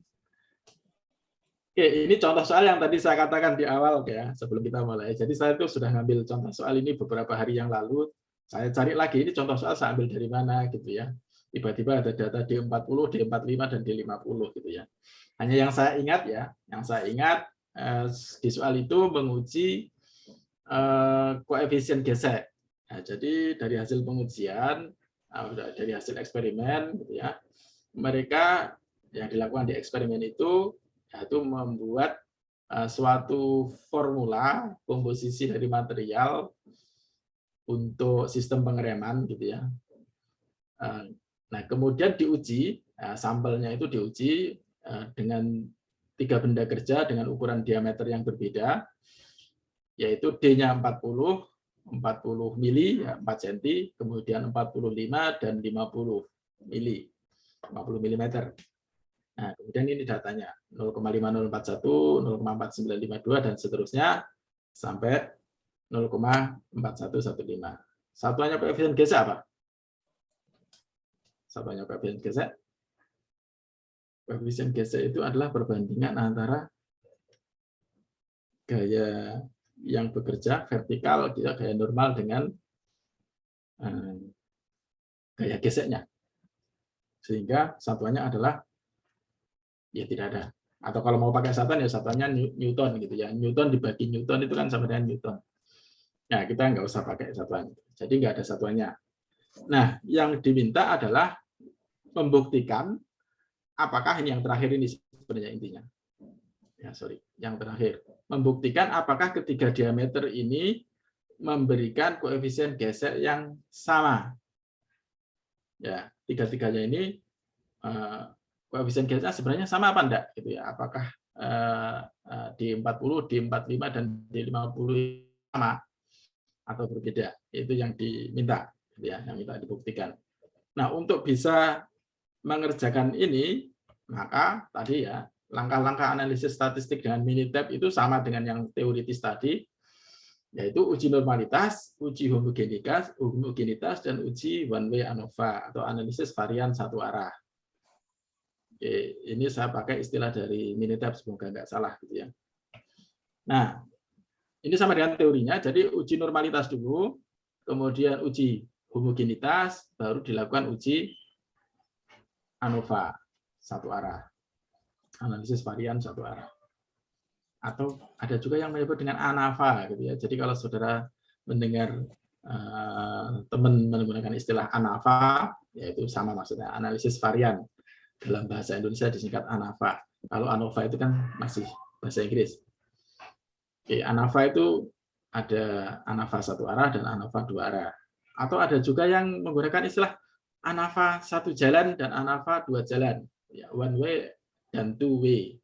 Oke, ini contoh soal yang tadi saya katakan di awal ya, sebelum kita mulai. Jadi saya itu sudah ngambil contoh soal ini beberapa hari yang lalu. Saya cari lagi ini contoh soal saya ambil dari mana gitu ya. Tiba-tiba ada data D40, D45 dan D50 gitu ya. Hanya yang saya ingat di soal itu menguji koefisien gesek. Nah, jadi dari hasil pengujian, dari hasil eksperimen gitu ya. Mereka yang dilakukan di eksperimen itu yaitu membuat suatu formula komposisi dari material untuk sistem pengereman gitu ya. Nah, kemudian diuji, sampelnya itu diuji dengan 3 benda kerja dengan ukuran diameter yang berbeda, yaitu D-nya 40 mili, 4 cm, kemudian 45 dan 50 mili, 50 mm. Nah, kemudian ini datanya 0,5041, 0,4952 dan seterusnya sampai 0,4115. Satuannya koefisien gesek apa? Satuannya koefisien gesek. Koefisien gesek itu adalah perbandingan antara gaya yang bekerja vertikal, gaya normal dengan gaya geseknya. Sehingga satuannya adalah ya tidak ada. Atau kalau mau pakai satuan ya satuannya Newton gitu ya. Newton dibagi Newton itu kan sama dengan Newton. Nah, kita nggak usah pakai satuan. Jadi nggak ada satuannya. Nah, yang diminta adalah membuktikan apakah ini yang terakhir ini sebenarnya intinya. Ya, sorry, yang terakhir. Membuktikan apakah ketiga diameter ini memberikan koefisien gesek yang sama. Ya, tiga-tiganya ini koefisien geseknya sebenarnya sama apa enggak gitu ya. Apakah D40, D45 dan D50 sama atau berbeda? Itu yang diminta gitu ya, yang minta dibuktikan. Nah, untuk bisa mengerjakan ini, maka tadi ya langkah-langkah analisis statistik dengan Minitab itu sama dengan yang teoritis tadi, yaitu uji normalitas, uji homogenitas, dan uji one way ANOVA atau analisis varian satu arah. Oke, ini saya pakai istilah dari Minitab, semoga nggak salah gitu ya. Nah, ini sama dengan teorinya, jadi uji normalitas dulu, kemudian uji homogenitas, baru dilakukan uji ANOVA satu arah, analisis varian satu arah. Atau ada juga yang menyebut dengan ANAVA gitu ya. Jadi kalau saudara mendengar teman menggunakan istilah ANAVA, yaitu sama maksudnya analisis varian, dalam bahasa Indonesia disingkat ANAVA. Kalau ANOVA itu kan masih bahasa Inggris. Oke, ANAVA itu ada ANAVA satu arah dan ANAVA dua arah. Atau ada juga yang menggunakan istilah ANAVA satu jalan dan ANAVA dua jalan, ya, one way dan two way.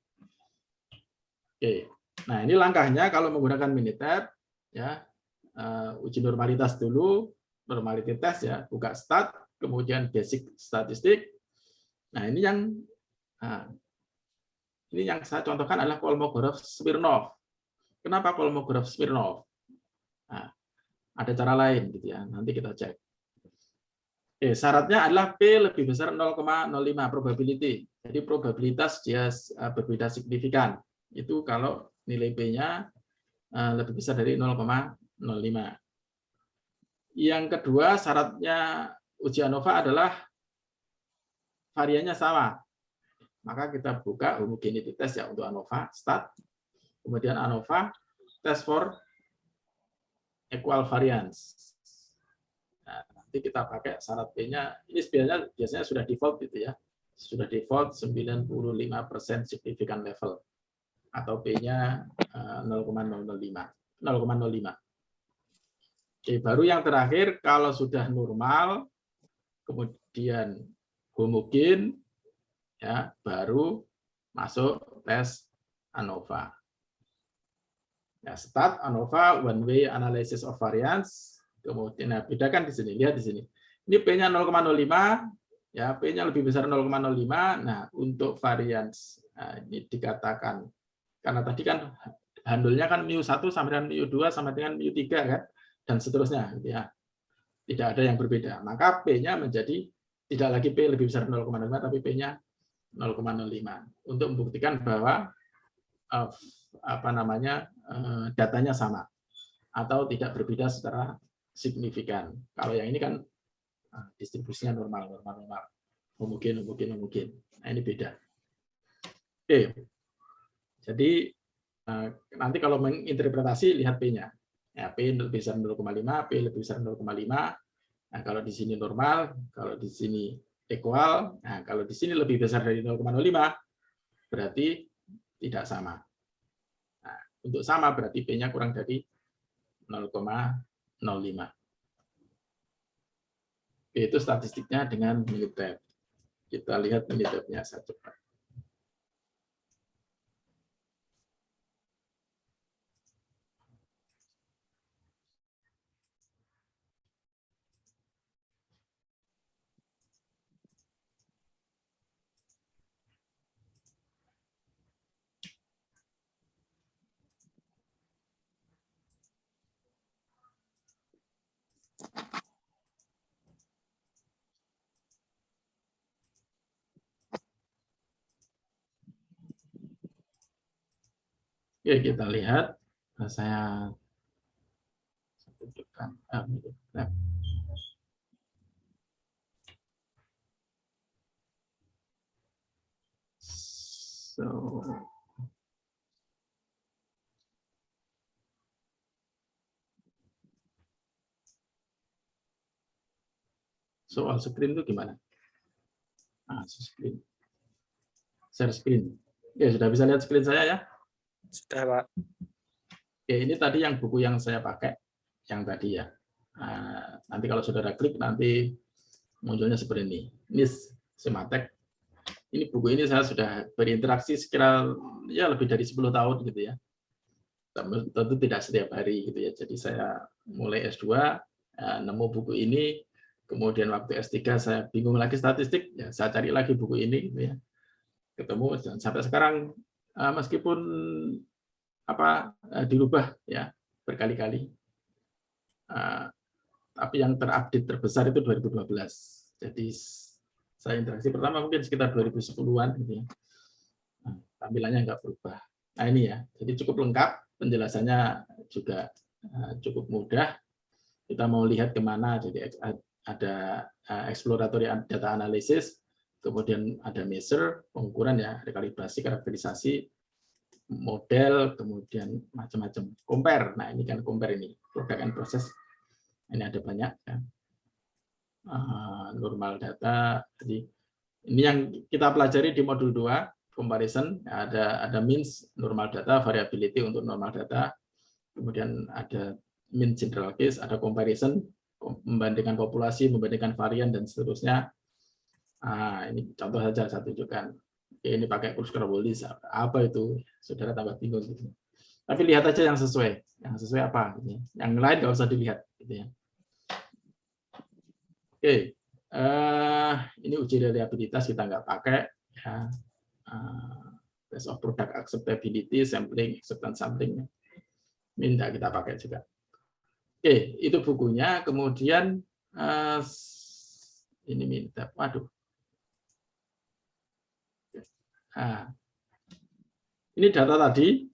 Oke, nah ini langkahnya kalau menggunakan Minitab, ya, uji normalitas dulu, normality test ya, buka stat, kemudian basic statistik. Nah ini yang saya contohkan adalah Kolmogorov-Smirnov. Kenapa Kolmogorov-Smirnov? Nah, ada cara lain gitu ya, nanti kita cek. Syaratnya adalah P lebih besar 0,05 probability. Jadi probabilitas dia berbeda signifikan. Itu kalau nilai P-nya lebih besar dari 0,05. Yang kedua, syaratnya uji ANOVA adalah variannya sama. Maka kita buka homogeneity test ya untuk ANOVA, stat. Kemudian ANOVA, test for equal variance. Nah, nanti kita pakai syarat P-nya. Ini biasanya sudah default gitu ya. Sudah default 95% significant level. Atau P-nya 0,05. Oke, baru yang terakhir, kalau sudah normal, kemudian homogen, ya, baru masuk tes ANOVA. Ya, stat ANOVA, one way analysis of variance. Kemudian, nah, bedakan di sini, lihat di sini. Ini P-nya 0,05, ya, P-nya lebih besar 0,05. Nah, untuk variance, nah, ini dikatakan. Karena tadi kan handle-nya kan mu1 sampai dengan mu2 sampai dengan mu3 kan, dan seterusnya gitu ya. Tidak ada yang berbeda. Maka P-nya menjadi tidak lagi P lebih besar 0,05 tapi P-nya 0,05 untuk membuktikan bahwa datanya sama atau tidak berbeda secara signifikan. Kalau yang ini kan distribusinya normal. Homogen. Nah, ini beda. Oke. Jadi nanti kalau menginterpretasi lihat P-nya. Ya, P lebih besar 0,5, P lebih besar 0,5. Nah, kalau di sini normal, kalau di sini equal, nah kalau di sini lebih besar dari 0,05 berarti tidak sama. Nah, untuk sama berarti P-nya kurang dari 0,05. Itu statistiknya dengan Minitab. Kita lihat Minitab-nya saya coba. Oke, kita lihat. Saya tunjukkan. Soal screen itu gimana? Share screen. Oke, sudah bisa lihat screen saya ya? Sudah, Pak. Oke, ini tadi yang buku yang saya pakai, yang tadi ya. Nanti kalau saudara klik, nanti munculnya seperti ini. Ini Sematek. Ini buku ini saya sudah berinteraksi sekitar ya lebih dari 10 tahun gitu ya. Tentu tidak setiap hari gitu ya. Jadi saya mulai S2, nemu buku ini, kemudian waktu S3 saya bingung lagi statistik, ya saya cari lagi buku ini gitu ya. ketemu dan sampai sekarang meskipun dirubah ya berkali-kali, tapi yang terupdate terbesar itu 2012. Jadi saya interaksi pertama mungkin sekitar 2010-an gitu ya. Nah, tampilannya nggak berubah. Nah ini ya, jadi cukup lengkap, penjelasannya juga cukup mudah. Kita mau lihat kemana, jadi ada exploratory data analysis, kemudian ada measure, pengukuran ya, rekalibrasi, karakterisasi, model, kemudian macam-macam. Compare, nah ini kan compare ini, product and process. Ini ada banyak ya. Normal data. Jadi ini yang kita pelajari di modul 2, comparison. Ada means normal data, variability untuk normal data. Kemudian ada mean general case, ada comparison, membandingkan populasi, membandingkan varian dan seterusnya. Ini contoh saja saya tunjukkan. Ini pakai Kruskal-Wallis, apa itu? Saudara tambah bingung gitu. Tapi lihat aja yang sesuai apa? Gitu. Yang lain nggak usah dilihat. Gitu ya. Oke, ini uji reliabilitas kita nggak pakai. Ya. Test of product acceptability, sampling, acceptance sampling. Ini nggak kita pakai juga. Oke, itu bukunya. Kemudian ini minta, waduh. Ini data tadi.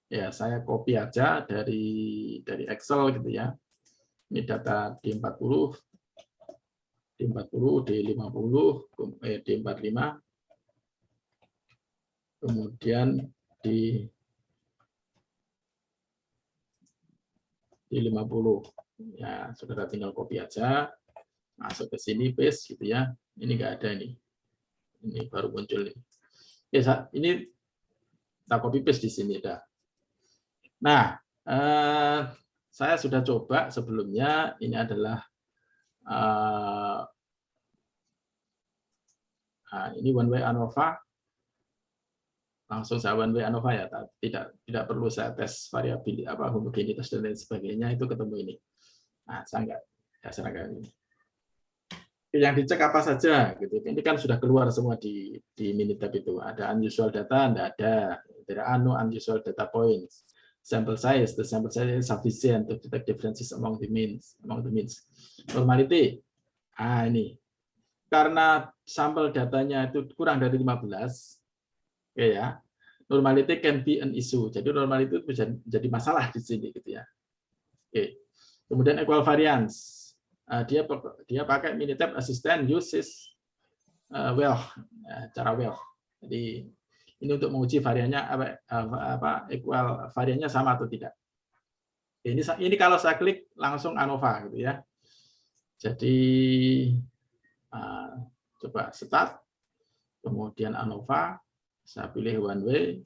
Ya, saya copy aja dari Excel gitu ya. Ini data D40, D50, D45, kemudian D50. Ya, saudara tinggal copy aja, masuk ke sini, paste gitu ya. Ini nggak ada nih. Ini baru muncul nih. Ya, ini kita copy paste di sini dah. Nah, saya sudah coba sebelumnya, ini adalah ini one way ANOVA, langsung saya one way ANOVA ya, tidak perlu saya tes variabilitas, homogenitas dan lain sebagainya, itu ketemu ini. Nah, saya enggak ini. Yang dicek apa saja, gitu. Ini kan sudah keluar semua di Minitab itu. Ada unusual data, enggak ada. There are no unusual data points. Sample size, the sample size is sufficient to detect differences among the means. Normality, ini karena sampel datanya itu kurang dari 15, oke ya, normality can be an issue. Jadi normality itu bisa jadi masalah di sini gitu ya. Oke. Kemudian equal variance, dia pakai Minitab assistant uses cara well. Jadi ini untuk menguji variannya equal variannya sama atau tidak. Ini kalau saya klik langsung ANOVA gitu ya. Jadi coba start, kemudian ANOVA, saya pilih one way.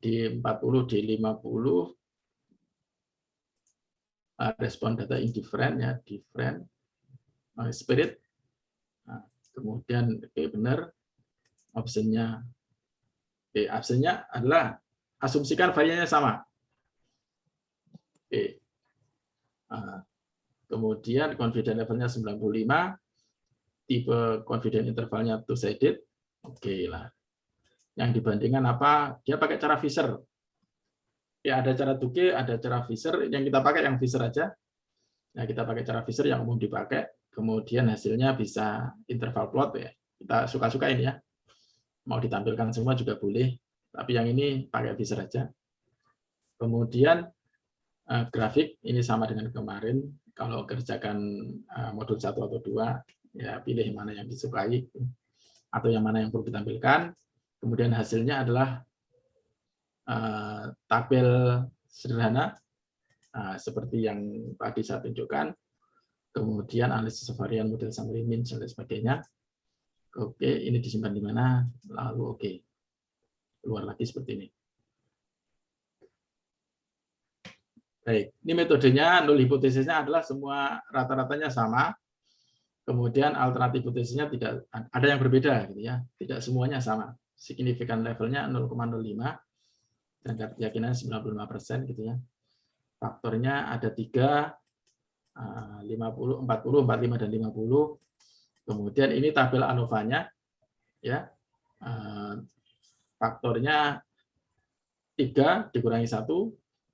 D40, D50, respon data indifferent ya, different, spirit. Kemudian benar, optionnya adalah asumsikan variannya sama. Kemudian confidence levelnya 95, tipe confidence intervalnya two-sided. Oke lah. Yang dibandingkan apa? Dia pakai cara Fisher. Ya, ada cara Tukey, ada cara Fisher. Yang kita pakai yang Fisher aja. Nah, kita pakai cara Fisher yang umum dipakai. Kemudian hasilnya bisa interval plot ya. Kita suka-suka ini ya. Mau ditampilkan semua juga boleh. Tapi yang ini pakai Fisher aja. Kemudian grafik ini sama dengan kemarin. Kalau kerjakan modul 1 atau 2, ya pilih mana yang disukai atau yang mana yang perlu ditampilkan. Kemudian hasilnya adalah tabel sederhana seperti yang tadi saya tunjukkan. Kemudian analisis varian, model summary, mean, dan sebagainya. Oke, ini disimpan di mana? Lalu oke, keluar lagi seperti ini. Baik, ini metodenya, nul hipotesisnya adalah semua rata-ratanya sama. Kemudian alternatif hipotesisnya tidak ada yang berbeda, gitu ya. Tidak semuanya sama. Signifikan levelnya 0,05 dan keyakinannya 95%, gitu ya. Faktornya ada 3, 50, 40, 45 dan 50. Kemudian ini tabel ANOVA-nya, ya, faktornya 3 dikurangi 1,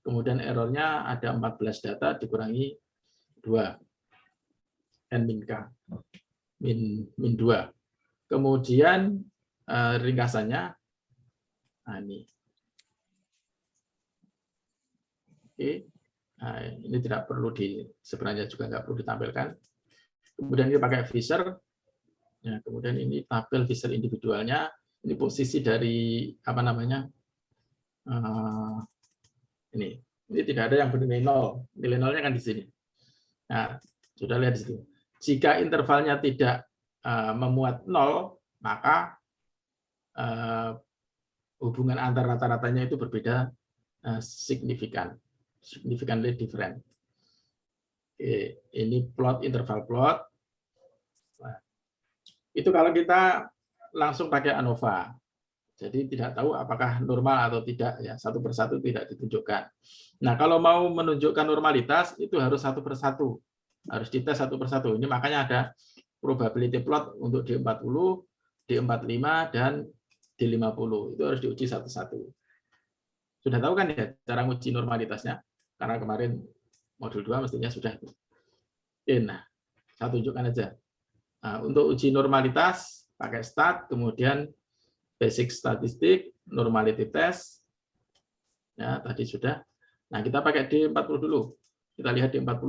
kemudian errornya ada 14 data dikurangi 2, N min K, min 2. Kemudian ringkasannya, nah ini. Oke. Nah, ini tidak perlu sebenarnya juga nggak perlu ditampilkan. Kemudian kita pakai Fisher. Ya, kemudian ini tabel Fisher individualnya. Ini posisi dari apa namanya? Ini tidak ada yang bernilai 0. Nilai 0-nya kan di sini. Nah, sudah lihat di situ. Jika intervalnya tidak memuat 0, maka hubungan antar rata-ratanya itu berbeda signifikan. Significantly different. Oke, ini plot interval plot. Nah, itu kalau kita langsung pakai ANOVA. Jadi tidak tahu apakah normal atau tidak, ya, satu persatu tidak ditunjukkan. Nah, kalau mau menunjukkan normalitas itu harus satu persatu, harus dites satu persatu. Ini makanya ada probability plot untuk D40, D45 dan D50. Itu harus diuji satu-satu. Sudah tahu kan ya cara uji normalitasnya? Karena kemarin modul 2 mestinya sudah. Oke, nah, saya tunjukkan aja. Nah, untuk uji normalitas pakai stat, kemudian basic statistik, normality test. Ya, tadi sudah. Nah, kita pakai D40 dulu. Kita lihat D40.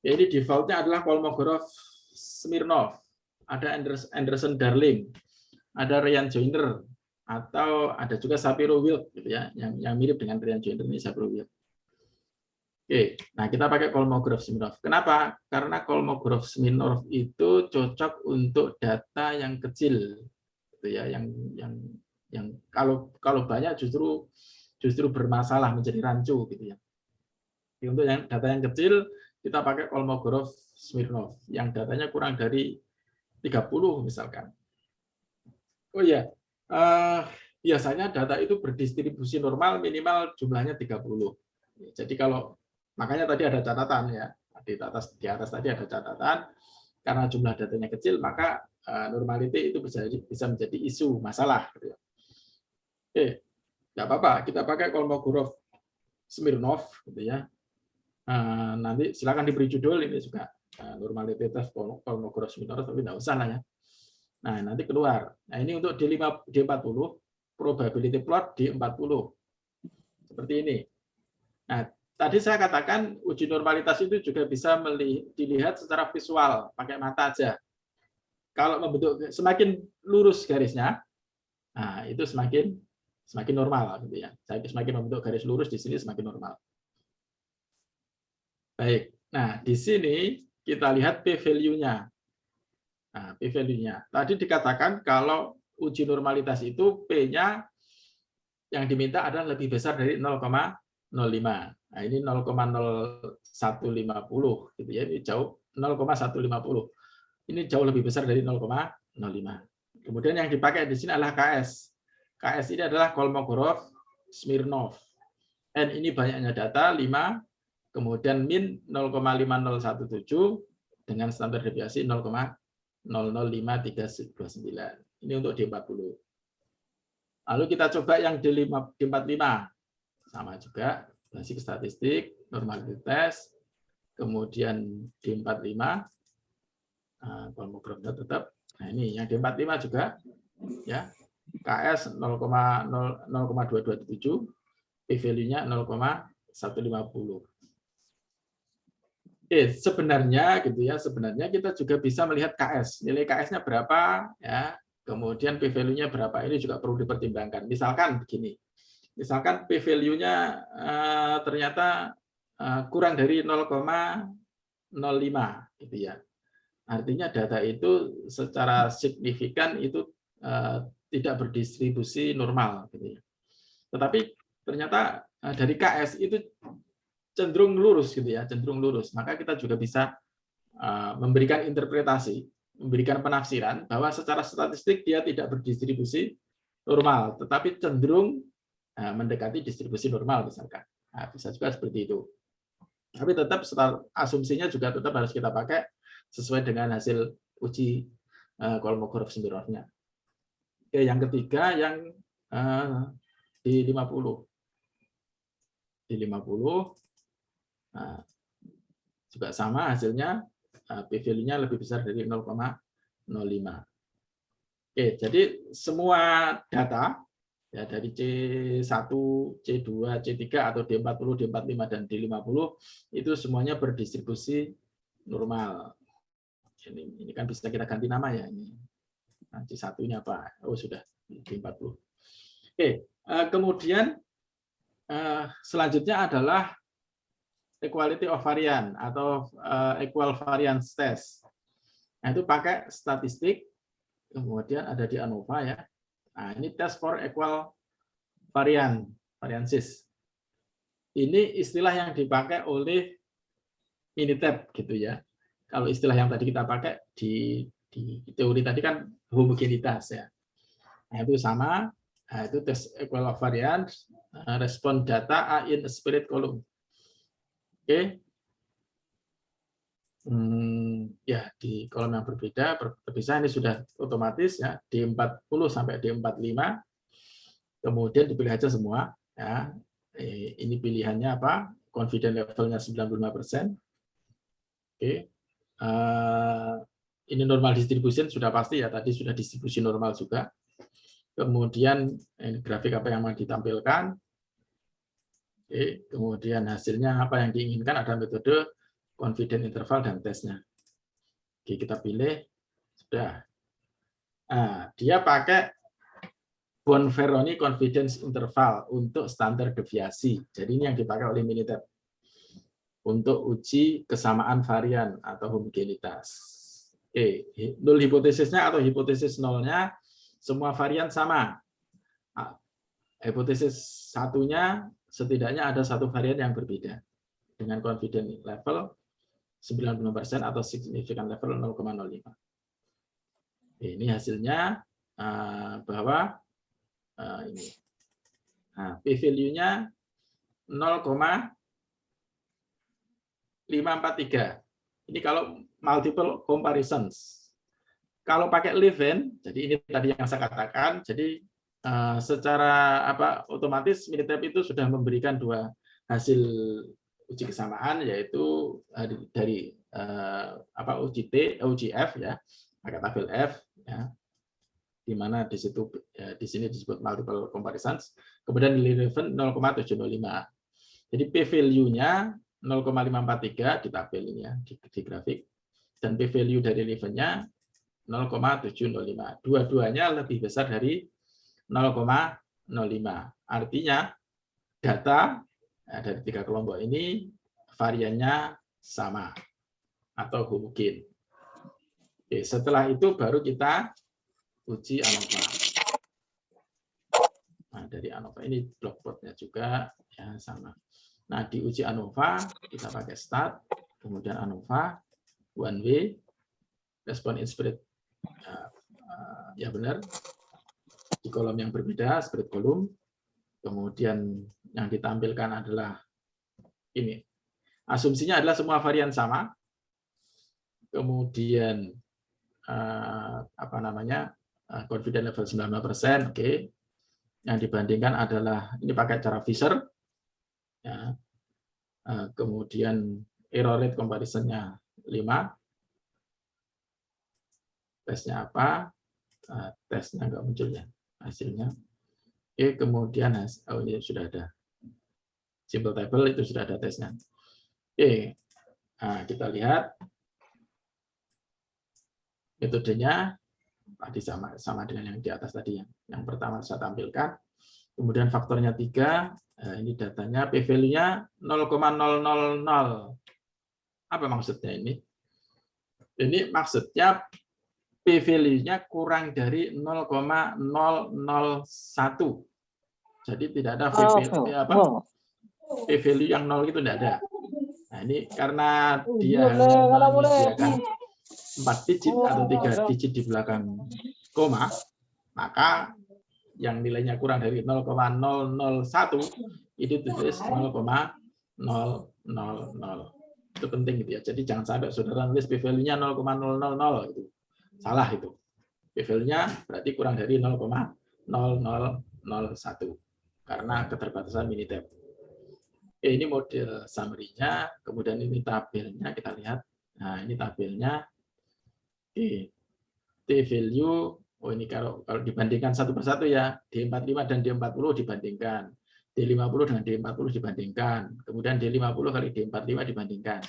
Ya, ini defaultnya adalah Kolmogorov-Smirnov. Ada Anderson-Darling. Ada Ryan Joyner. Atau ada juga Shapiro-Wilk, gitu ya, yang mirip dengan Ryan Joyner ini Shapiro-Wilk. Oke, nah kita pakai Kolmogorov-Smirnov. Kenapa? Karena Kolmogorov-Smirnov itu cocok untuk data yang kecil, gitu ya, yang kalau banyak justru bermasalah, menjadi rancu, gitu ya. Jadi untuk data yang kecil kita pakai Kolmogorov-Smirnov yang datanya kurang dari 30 misalkan. Oh iya, biasanya data itu berdistribusi normal minimal jumlahnya 30. Jadi kalau makanya tadi ada catatan ya, di atas tadi ada catatan, karena jumlah datanya kecil maka normality itu bisa menjadi isu masalah. Gitu ya. Oke, nggak apa-apa, kita pakai Kolmogorov-Smirnov, gitu ya. Nanti silakan diberi judul ini juga normality test Kolmogorov-Smirnov, tapi nggak usah lah ya. Nah, nanti keluar. Nah, ini untuk D40, probability plot D40. Seperti ini. Nah, tadi saya katakan uji normalitas itu juga bisa dilihat secara visual, pakai mata aja. Kalau membentuk semakin lurus garisnya, nah itu semakin normal, gitu ya. Semakin membentuk garis lurus di sini semakin normal. Baik. Nah, di sini kita lihat p-value-nya. Nah, p-value-nya. Tadi dikatakan kalau uji normalitas itu p-nya yang diminta adalah lebih besar dari 0,05. Nah, ini 0,0150 gitu ya. Ini jauh 0,150. Ini jauh lebih besar dari 0,05. Kemudian yang dipakai di sini adalah KS. KS ini adalah Kolmogorov-Smirnov. N ini banyaknya data 5, kemudian min 0,5017 dengan standar deviasi 0,005329. Ini untuk D40. Lalu kita coba yang D45. Sama juga, basic statistik, normality test, kemudian D45, Kolmogorov tetap. Nah, ini yang D45 juga, ya, KS 0,2227, p-value-nya 0,150. Sebenarnya gitu ya, sebenarnya kita juga bisa melihat KS, nilai KS-nya berapa, ya, kemudian p-value-nya berapa, ini juga perlu dipertimbangkan. Misalkan begini. Misalkan p-value-nya ternyata kurang dari 0,05 gitu ya. Artinya data itu secara signifikan itu tidak berdistribusi normal gitu ya. Tetapi ternyata dari KS itu cenderung lurus gitu ya, cenderung lurus. Maka kita juga bisa memberikan interpretasi, memberikan penafsiran bahwa secara statistik dia tidak berdistribusi normal, tetapi cenderung mendekati distribusi normal misalkan. Nah, bisa juga seperti itu. Tapi tetap asumsinya juga tetap harus kita pakai sesuai dengan hasil uji Kolmogorov-Smirnov-nya. Oke, yang ketiga yang di 50. Di 50 juga sama hasilnya, p-value-nya lebih besar dari 0,05. Oke, jadi semua data ya dari C1, C2, C3 atau D40, D45 dan D50 itu semuanya berdistribusi normal. Ini kan bisa kita ganti nama ya ini. Nah, C1-nya apa? Oh, sudah D40. Oke, kemudian selanjutnya adalah equality of variance atau equal variance test. Nah, itu pakai statistik, kemudian ada di ANOVA ya. Nah, ini test for equal variances. Ini istilah yang dipakai oleh Minitab gitu ya. Kalau istilah yang tadi kita pakai di teori tadi kan homogenitas ya. Nah, itu sama. Nah, itu test equal variance, respon data in a spirit column. Oke. Ya, di kolom yang terpisah ini sudah otomatis ya, D40 sampai D45. Kemudian dipilih aja semua ya. Ini pilihannya apa? Confidence levelnya 95%. Oke. Ini normal distribution sudah pasti ya, tadi sudah distribusi normal juga. Kemudian ini grafik apa yang mau ditampilkan. Oke, kemudian hasilnya apa yang diinginkan, ada metode confidence interval dan tesnya. Oke, kita pilih. Sudah. Nah, dia pakai Bonferroni confidence interval untuk standar deviasi. Jadi ini yang dipakai oleh Minitab untuk uji kesamaan varian atau homogenitas. Oke, nul hipotesisnya atau hipotesis nolnya semua varian sama. Hipotesis satunya setidaknya ada satu varian yang berbeda dengan confidence level 90% atau significant level 0,05. Ini hasilnya bahwa ini. Nah, p-value-nya 0,543. Ini kalau multiple comparisons. Kalau pakai Levin, jadi ini tadi yang saya katakan, jadi secara otomatis Minitab itu sudah memberikan dua hasil uji kesamaan, yaitu dari uji T, uji F ya, pakai tabel F ya, di mana di situ di sini disebut multiple comparisons, kemudian di Levin 0,705. Jadi p-value-nya 0,543 di tabel ini ya, di grafik, dan p-value dari Levin-nya 0,705. Dua-duanya lebih besar dari 0,05. Artinya data dari tiga kelompok ini variannya sama atau homogen. Oke, setelah itu baru kita uji ANOVA. Nah, dari ANOVA ini blockplotnya juga ya sama. Nah, di uji ANOVA kita pakai start, kemudian ANOVA, one way, respon in spirit ya benar, di kolom yang berbeda, spirit column. Kemudian yang ditampilkan adalah ini. Asumsinya adalah semua varian sama. Kemudian confidence level 90%, oke. Yang dibandingkan adalah ini pakai cara Fisher. Ya. Kemudian error rate comparison-nya 5. Tesnya apa? Tesnya nggak muncul ya hasilnya. Oke, kemudian ini sudah ada simple table, itu sudah ada tesnya. Oke, nah, kita lihat metodenya tadi sama dengan yang di atas tadi yang pertama saya tampilkan. Kemudian faktornya 3, ini datanya p-value-nya 0,000. Apa maksudnya ini? Ini maksudnya p-value-nya kurang dari 0,001. Jadi tidak ada p-value yang 0 itu tidak ada. Nah, ini karena dia hanya menyediakan 4 digit atau 3 digit di belakang koma, maka yang nilainya kurang dari 0,001 itu ditulis 0,000. Itu penting gitu ya. Jadi jangan sampai saudara nulis p-value-nya 0,000 gitu. salah itu. P-value-nya berarti kurang dari 0,0001 karena keterbatasan Minitab. Oke, ini model summary-nya, kemudian ini tabelnya kita lihat. Nah, ini tabelnya. Oke. T-value, oh ini kalau dibandingkan satu persatu ya, D45 dan D40 dibandingkan. D50 dengan D40 dibandingkan. Kemudian D50 kali D45 dibandingkan.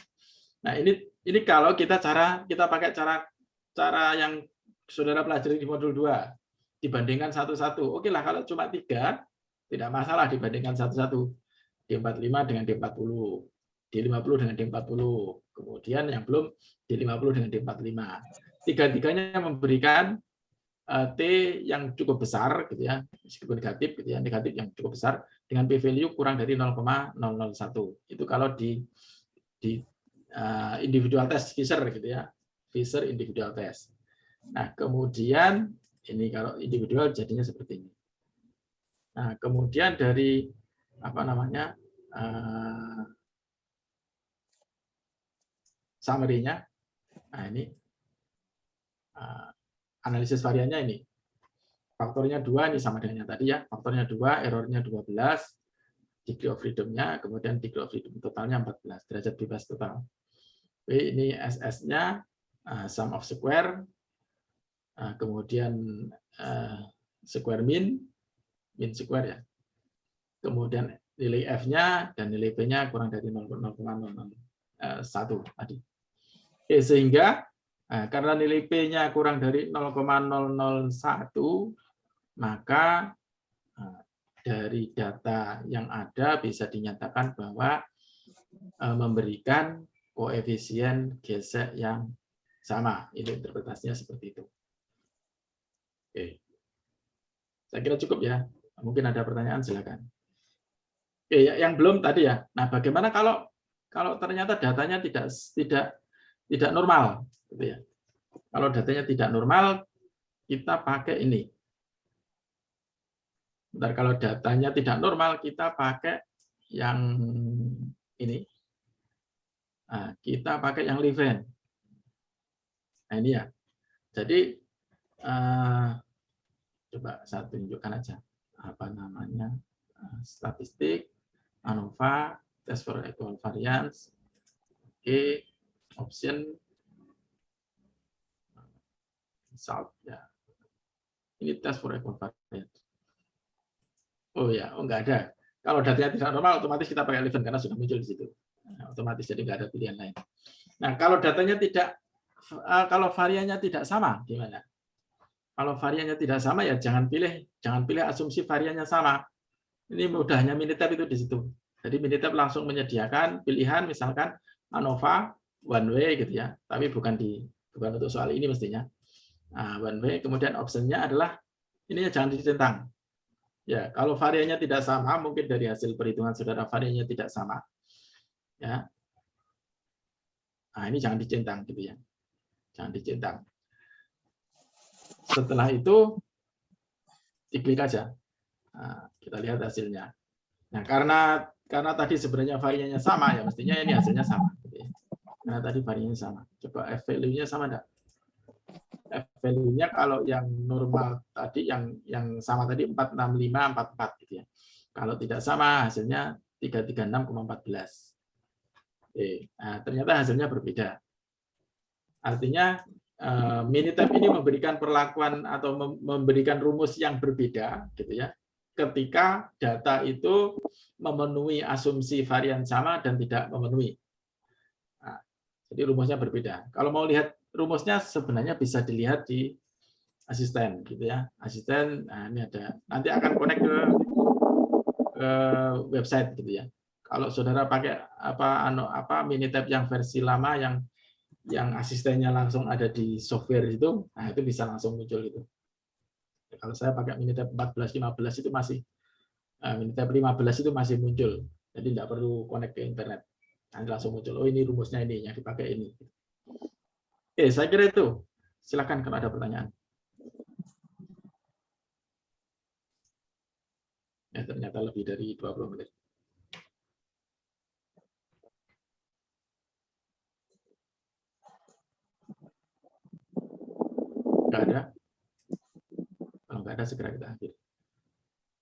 Nah, ini kalau kita pakai cara yang saudara pelajari di modul 2, dibandingkan satu-satu. Oke lah, kalau cuma 3 tidak masalah dibandingkan satu-satu. D45 dengan D40, D50 dengan D40, kemudian yang belum D50 dengan D45. Tiga-tiganya memberikan T yang cukup besar, gitu ya, meskipun negatif, gitu ya, negatif yang cukup besar dengan p-value kurang dari 0,001. Itu kalau di individual test Fisher, gitu ya, Fisher individual test. Nah, kemudian ini kalau individual jadinya seperti ini. Nah, kemudian dari apa namanya summary-nya, nah ini analisis variannya ini. Faktornya 2, ini sama dengan yang tadi ya. Faktornya 2, errornya 12, degree of freedom-nya, kemudian degree of freedom totalnya 14, derajat bebas total. Ini SS-nya, sum of square, kemudian square min square ya. Kemudian nilai F-nya dan nilai P-nya kurang dari 0,001 tadi. Sehingga karena nilai P-nya kurang dari 0,001, maka dari data yang ada bisa dinyatakan bahwa memberikan koefisien gesek yang sama. Ini interpretasinya seperti itu. Oke. Saya kira cukup ya. Mungkin ada pertanyaan, silakan. Oke, yang belum tadi ya. Nah, bagaimana kalau ternyata datanya tidak normal, gitu ya. Kalau datanya tidak normal, kita pakai ini. Bentar, kalau datanya tidak normal, kita pakai yang ini. Nah, kita pakai yang Leven. Nah, ini ya. Jadi, coba saya tunjukkan aja. Apa namanya? Statistik, ANOVA, test for equal variance, oke, option, result, ya. Ini test for equal variance. Oh ya, enggak ada. Kalau datanya tidak normal, otomatis kita pakai Leven karena sudah muncul di situ. Nah, otomatis jadi enggak ada pilihan lain. Nah, kalau datanya kalau variannya tidak sama, gimana? Kalau variannya tidak sama ya jangan pilih asumsi variannya sama. Ini mudahnya Minitab itu di situ. Jadi Minitab langsung menyediakan pilihan misalkan ANOVA one way gitu ya, tapi bukan untuk soal ini mestinya. Nah, one way, kemudian optionnya adalah ini jangan dicentang. Ya, kalau variannya tidak sama, mungkin dari hasil perhitungan saudara variannya tidak sama. Ya. Nah, ini jangan dicentang gitu ya. Jangan dicentang. Setelah itu diklik aja. Nah, kita lihat hasilnya. Nah, karena tadi sebenarnya variannya sama ya, mestinya ini hasilnya sama gitu ya. Karena tadi variannya sama. Coba F value-nya sama enggak? F value-nya kalau yang normal tadi yang sama tadi 46544 gitu ya. Kalau tidak sama hasilnya 336,14. Oke, nah, ternyata hasilnya berbeda. Artinya Minitab ini memberikan perlakuan atau memberikan rumus yang berbeda gitu ya. Ketika data itu memenuhi asumsi varian sama dan tidak memenuhi. Nah, jadi rumusnya berbeda. Kalau mau lihat rumusnya sebenarnya bisa dilihat di asisten gitu ya. Asisten, nah ini ada. Nanti akan connect ke website gitu ya. Kalau saudara pakai Minitab yang versi lama yang asistennya langsung ada di software itu, nah itu bisa langsung muncul itu. Kalau saya pakai Minitab 14, 15 itu masih Minitab 15 itu masih muncul. Jadi tidak perlu connect ke internet. Nanti langsung muncul. Oh, ini rumusnya ini yang dipakai ini. Oke, saya kira itu. Silakan kalau ada pertanyaan. Ya, ternyata lebih dari 20 menit. Nggak ada? Kalau nggak ada, segera kita akhiri.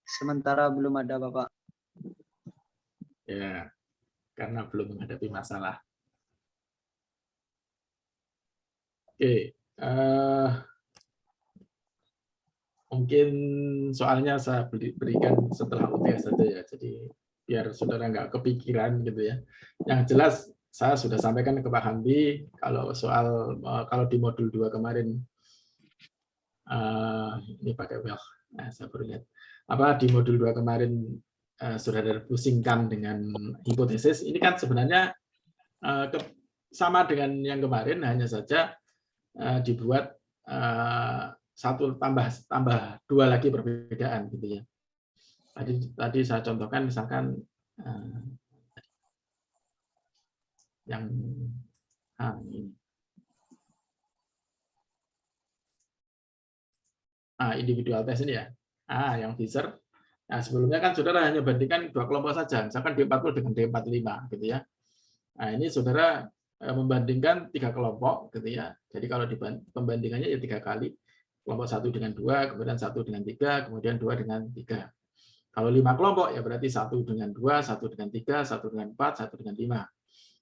Sementara belum ada, Bapak. Ya, karena belum menghadapi masalah. Oke, mungkin soalnya saya berikan setelah UTS saja ya, jadi biar saudara nggak kepikiran gitu ya. Yang jelas saya sudah sampaikan ke Pak Hamdi kalau soal kalau di modul 2 kemarin ini pakai well, nah, saya baru lihat apa di modul 2 kemarin saudara pusingkan dengan hipotesis, ini kan sebenarnya sama dengan yang kemarin, hanya saja dibuat satu tambah dua lagi perbedaan gitu ya. Tadi saya contohkan misalkan yang ini. Individual test ini ya. Yang Fisher. Nah, sebelumnya kan saudara hanya bandingkan dua kelompok saja, misalkan D40 dengan D45 gitu ya. Nah, ini saudara membandingkan 3 kelompok gitu ya. Jadi kalau pembandingannya ya 3 kali. Kelompok 1 dengan 2, kemudian 1 dengan 3, kemudian 2 dengan 3. Kalau 5 kelompok ya berarti 1 dengan 2, 1 dengan 3, 1 dengan 4, 1 dengan 5.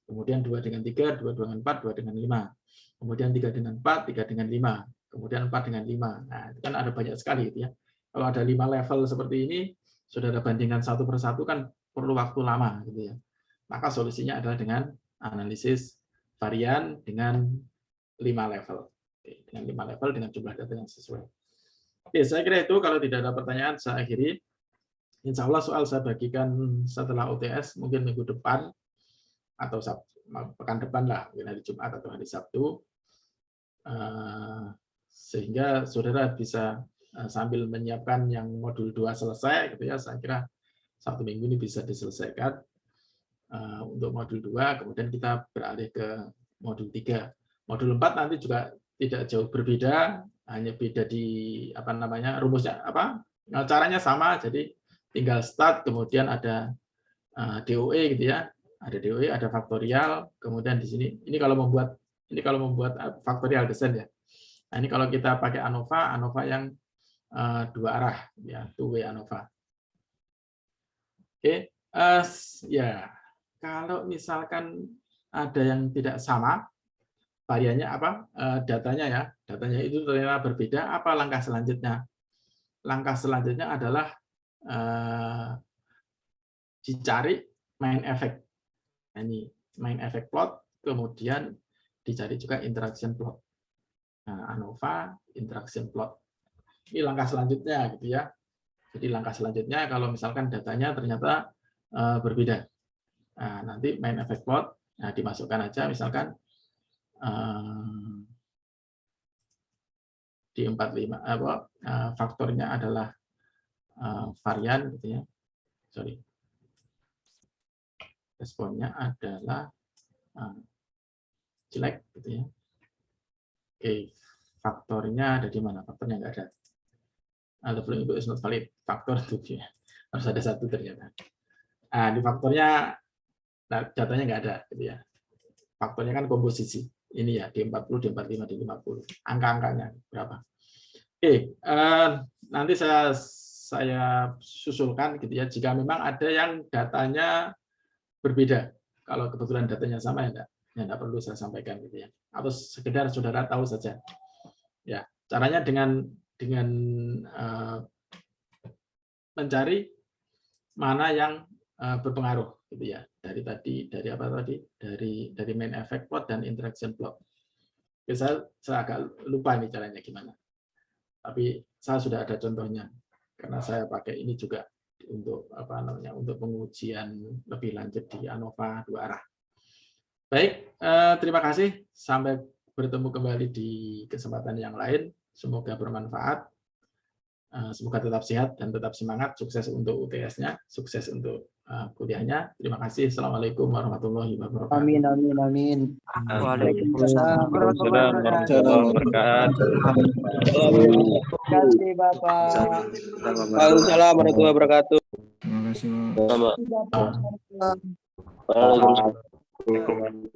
Kemudian 2 dengan 3, 2 dengan 4, 2 dengan 5. Kemudian 3 dengan 4, 3 dengan 5. Kemudian 4 dengan 5. Nah, itu kan ada banyak sekali gitu ya. Kalau ada 5 level seperti ini, saudara bandingkan satu persatu kan perlu waktu lama gitu ya. Maka solusinya adalah dengan analisis varian dengan 5 level. Dengan 5 level dengan jumlah data yang sesuai. Oke, saya kira itu. Kalau tidak ada pertanyaan, saya akhiri. Insya Allah soal saya bagikan setelah UTS, mungkin minggu depan, atau pekan depan lah, mungkin hari Jumat atau hari Sabtu. Sehingga saudara bisa sambil menyiapkan yang modul 2 selesai, gitu ya. Saya kira 1 minggu ini bisa diselesaikan untuk modul 2, kemudian kita beralih ke modul 3. Modul 4 nanti juga tidak jauh berbeda, hanya beda di rumusnya caranya sama, jadi tinggal start, kemudian ada DOE gitu ya, ada DOE, ada faktorial, kemudian di sini ini kalau membuat faktorial descent ya. Nah, ini kalau kita pakai ANOVA yang 2 arah ya, two way ANOVA. Oke, ya kalau misalkan ada yang tidak sama variannya datanya itu ternyata berbeda, apa langkah selanjutnya? Langkah selanjutnya adalah dicari main effect. Ini main effect plot, kemudian dicari juga interaction plot. Nah, ANOVA interaction plot. Ini langkah selanjutnya gitu ya. Jadi langkah selanjutnya kalau misalkan datanya ternyata berbeda. Nah, nanti main effect plot, nah dimasukkan aja misalkan di 45 faktornya adalah varian gitu ya. Sorry. Responnya adalah jelek gitu ya. Oke, faktornya ada di mana? Faktornya nggak ada. The following is not valid. Faktor itu ya. Harus ada satu ternyata. Nah, di faktornya datanya nggak ada gitu ya. Faktornya kan komposisi. Ini ya, D40, D45, D50. Angka-angkanya berapa? Oke, nanti saya susulkan gitu ya. Jika memang ada yang datanya berbeda, kalau kebetulan datanya sama ya enggak perlu saya sampaikan gitu ya. Atau sekedar saudara tahu saja. Ya, caranya dengan mencari mana yang berpengaruh gitu ya. Dari main effect plot dan interaction plot. Oke, saya agak lupa nih caranya gimana. Tapi saya sudah ada contohnya karena saya pakai ini juga untuk untuk pengujian lebih lanjut di ANOVA 2 arah. Baik, terima kasih. Sampai bertemu kembali di kesempatan yang lain. Semoga bermanfaat. Semoga tetap sehat dan tetap semangat. Sukses untuk UTS-nya, sukses untuk kuliahnya. Terima kasih. Assalamualaikum warahmatullahi wabarakatuh. Amin, amin, amin. Waalaikumsalam Warahmatullahi wabarakatuh. Terima kasih, Bapak. Waalaikumsalam warahmatullahi wabarakatuh. Terima kasih. Sama. Bapak. Waalaikumsalam.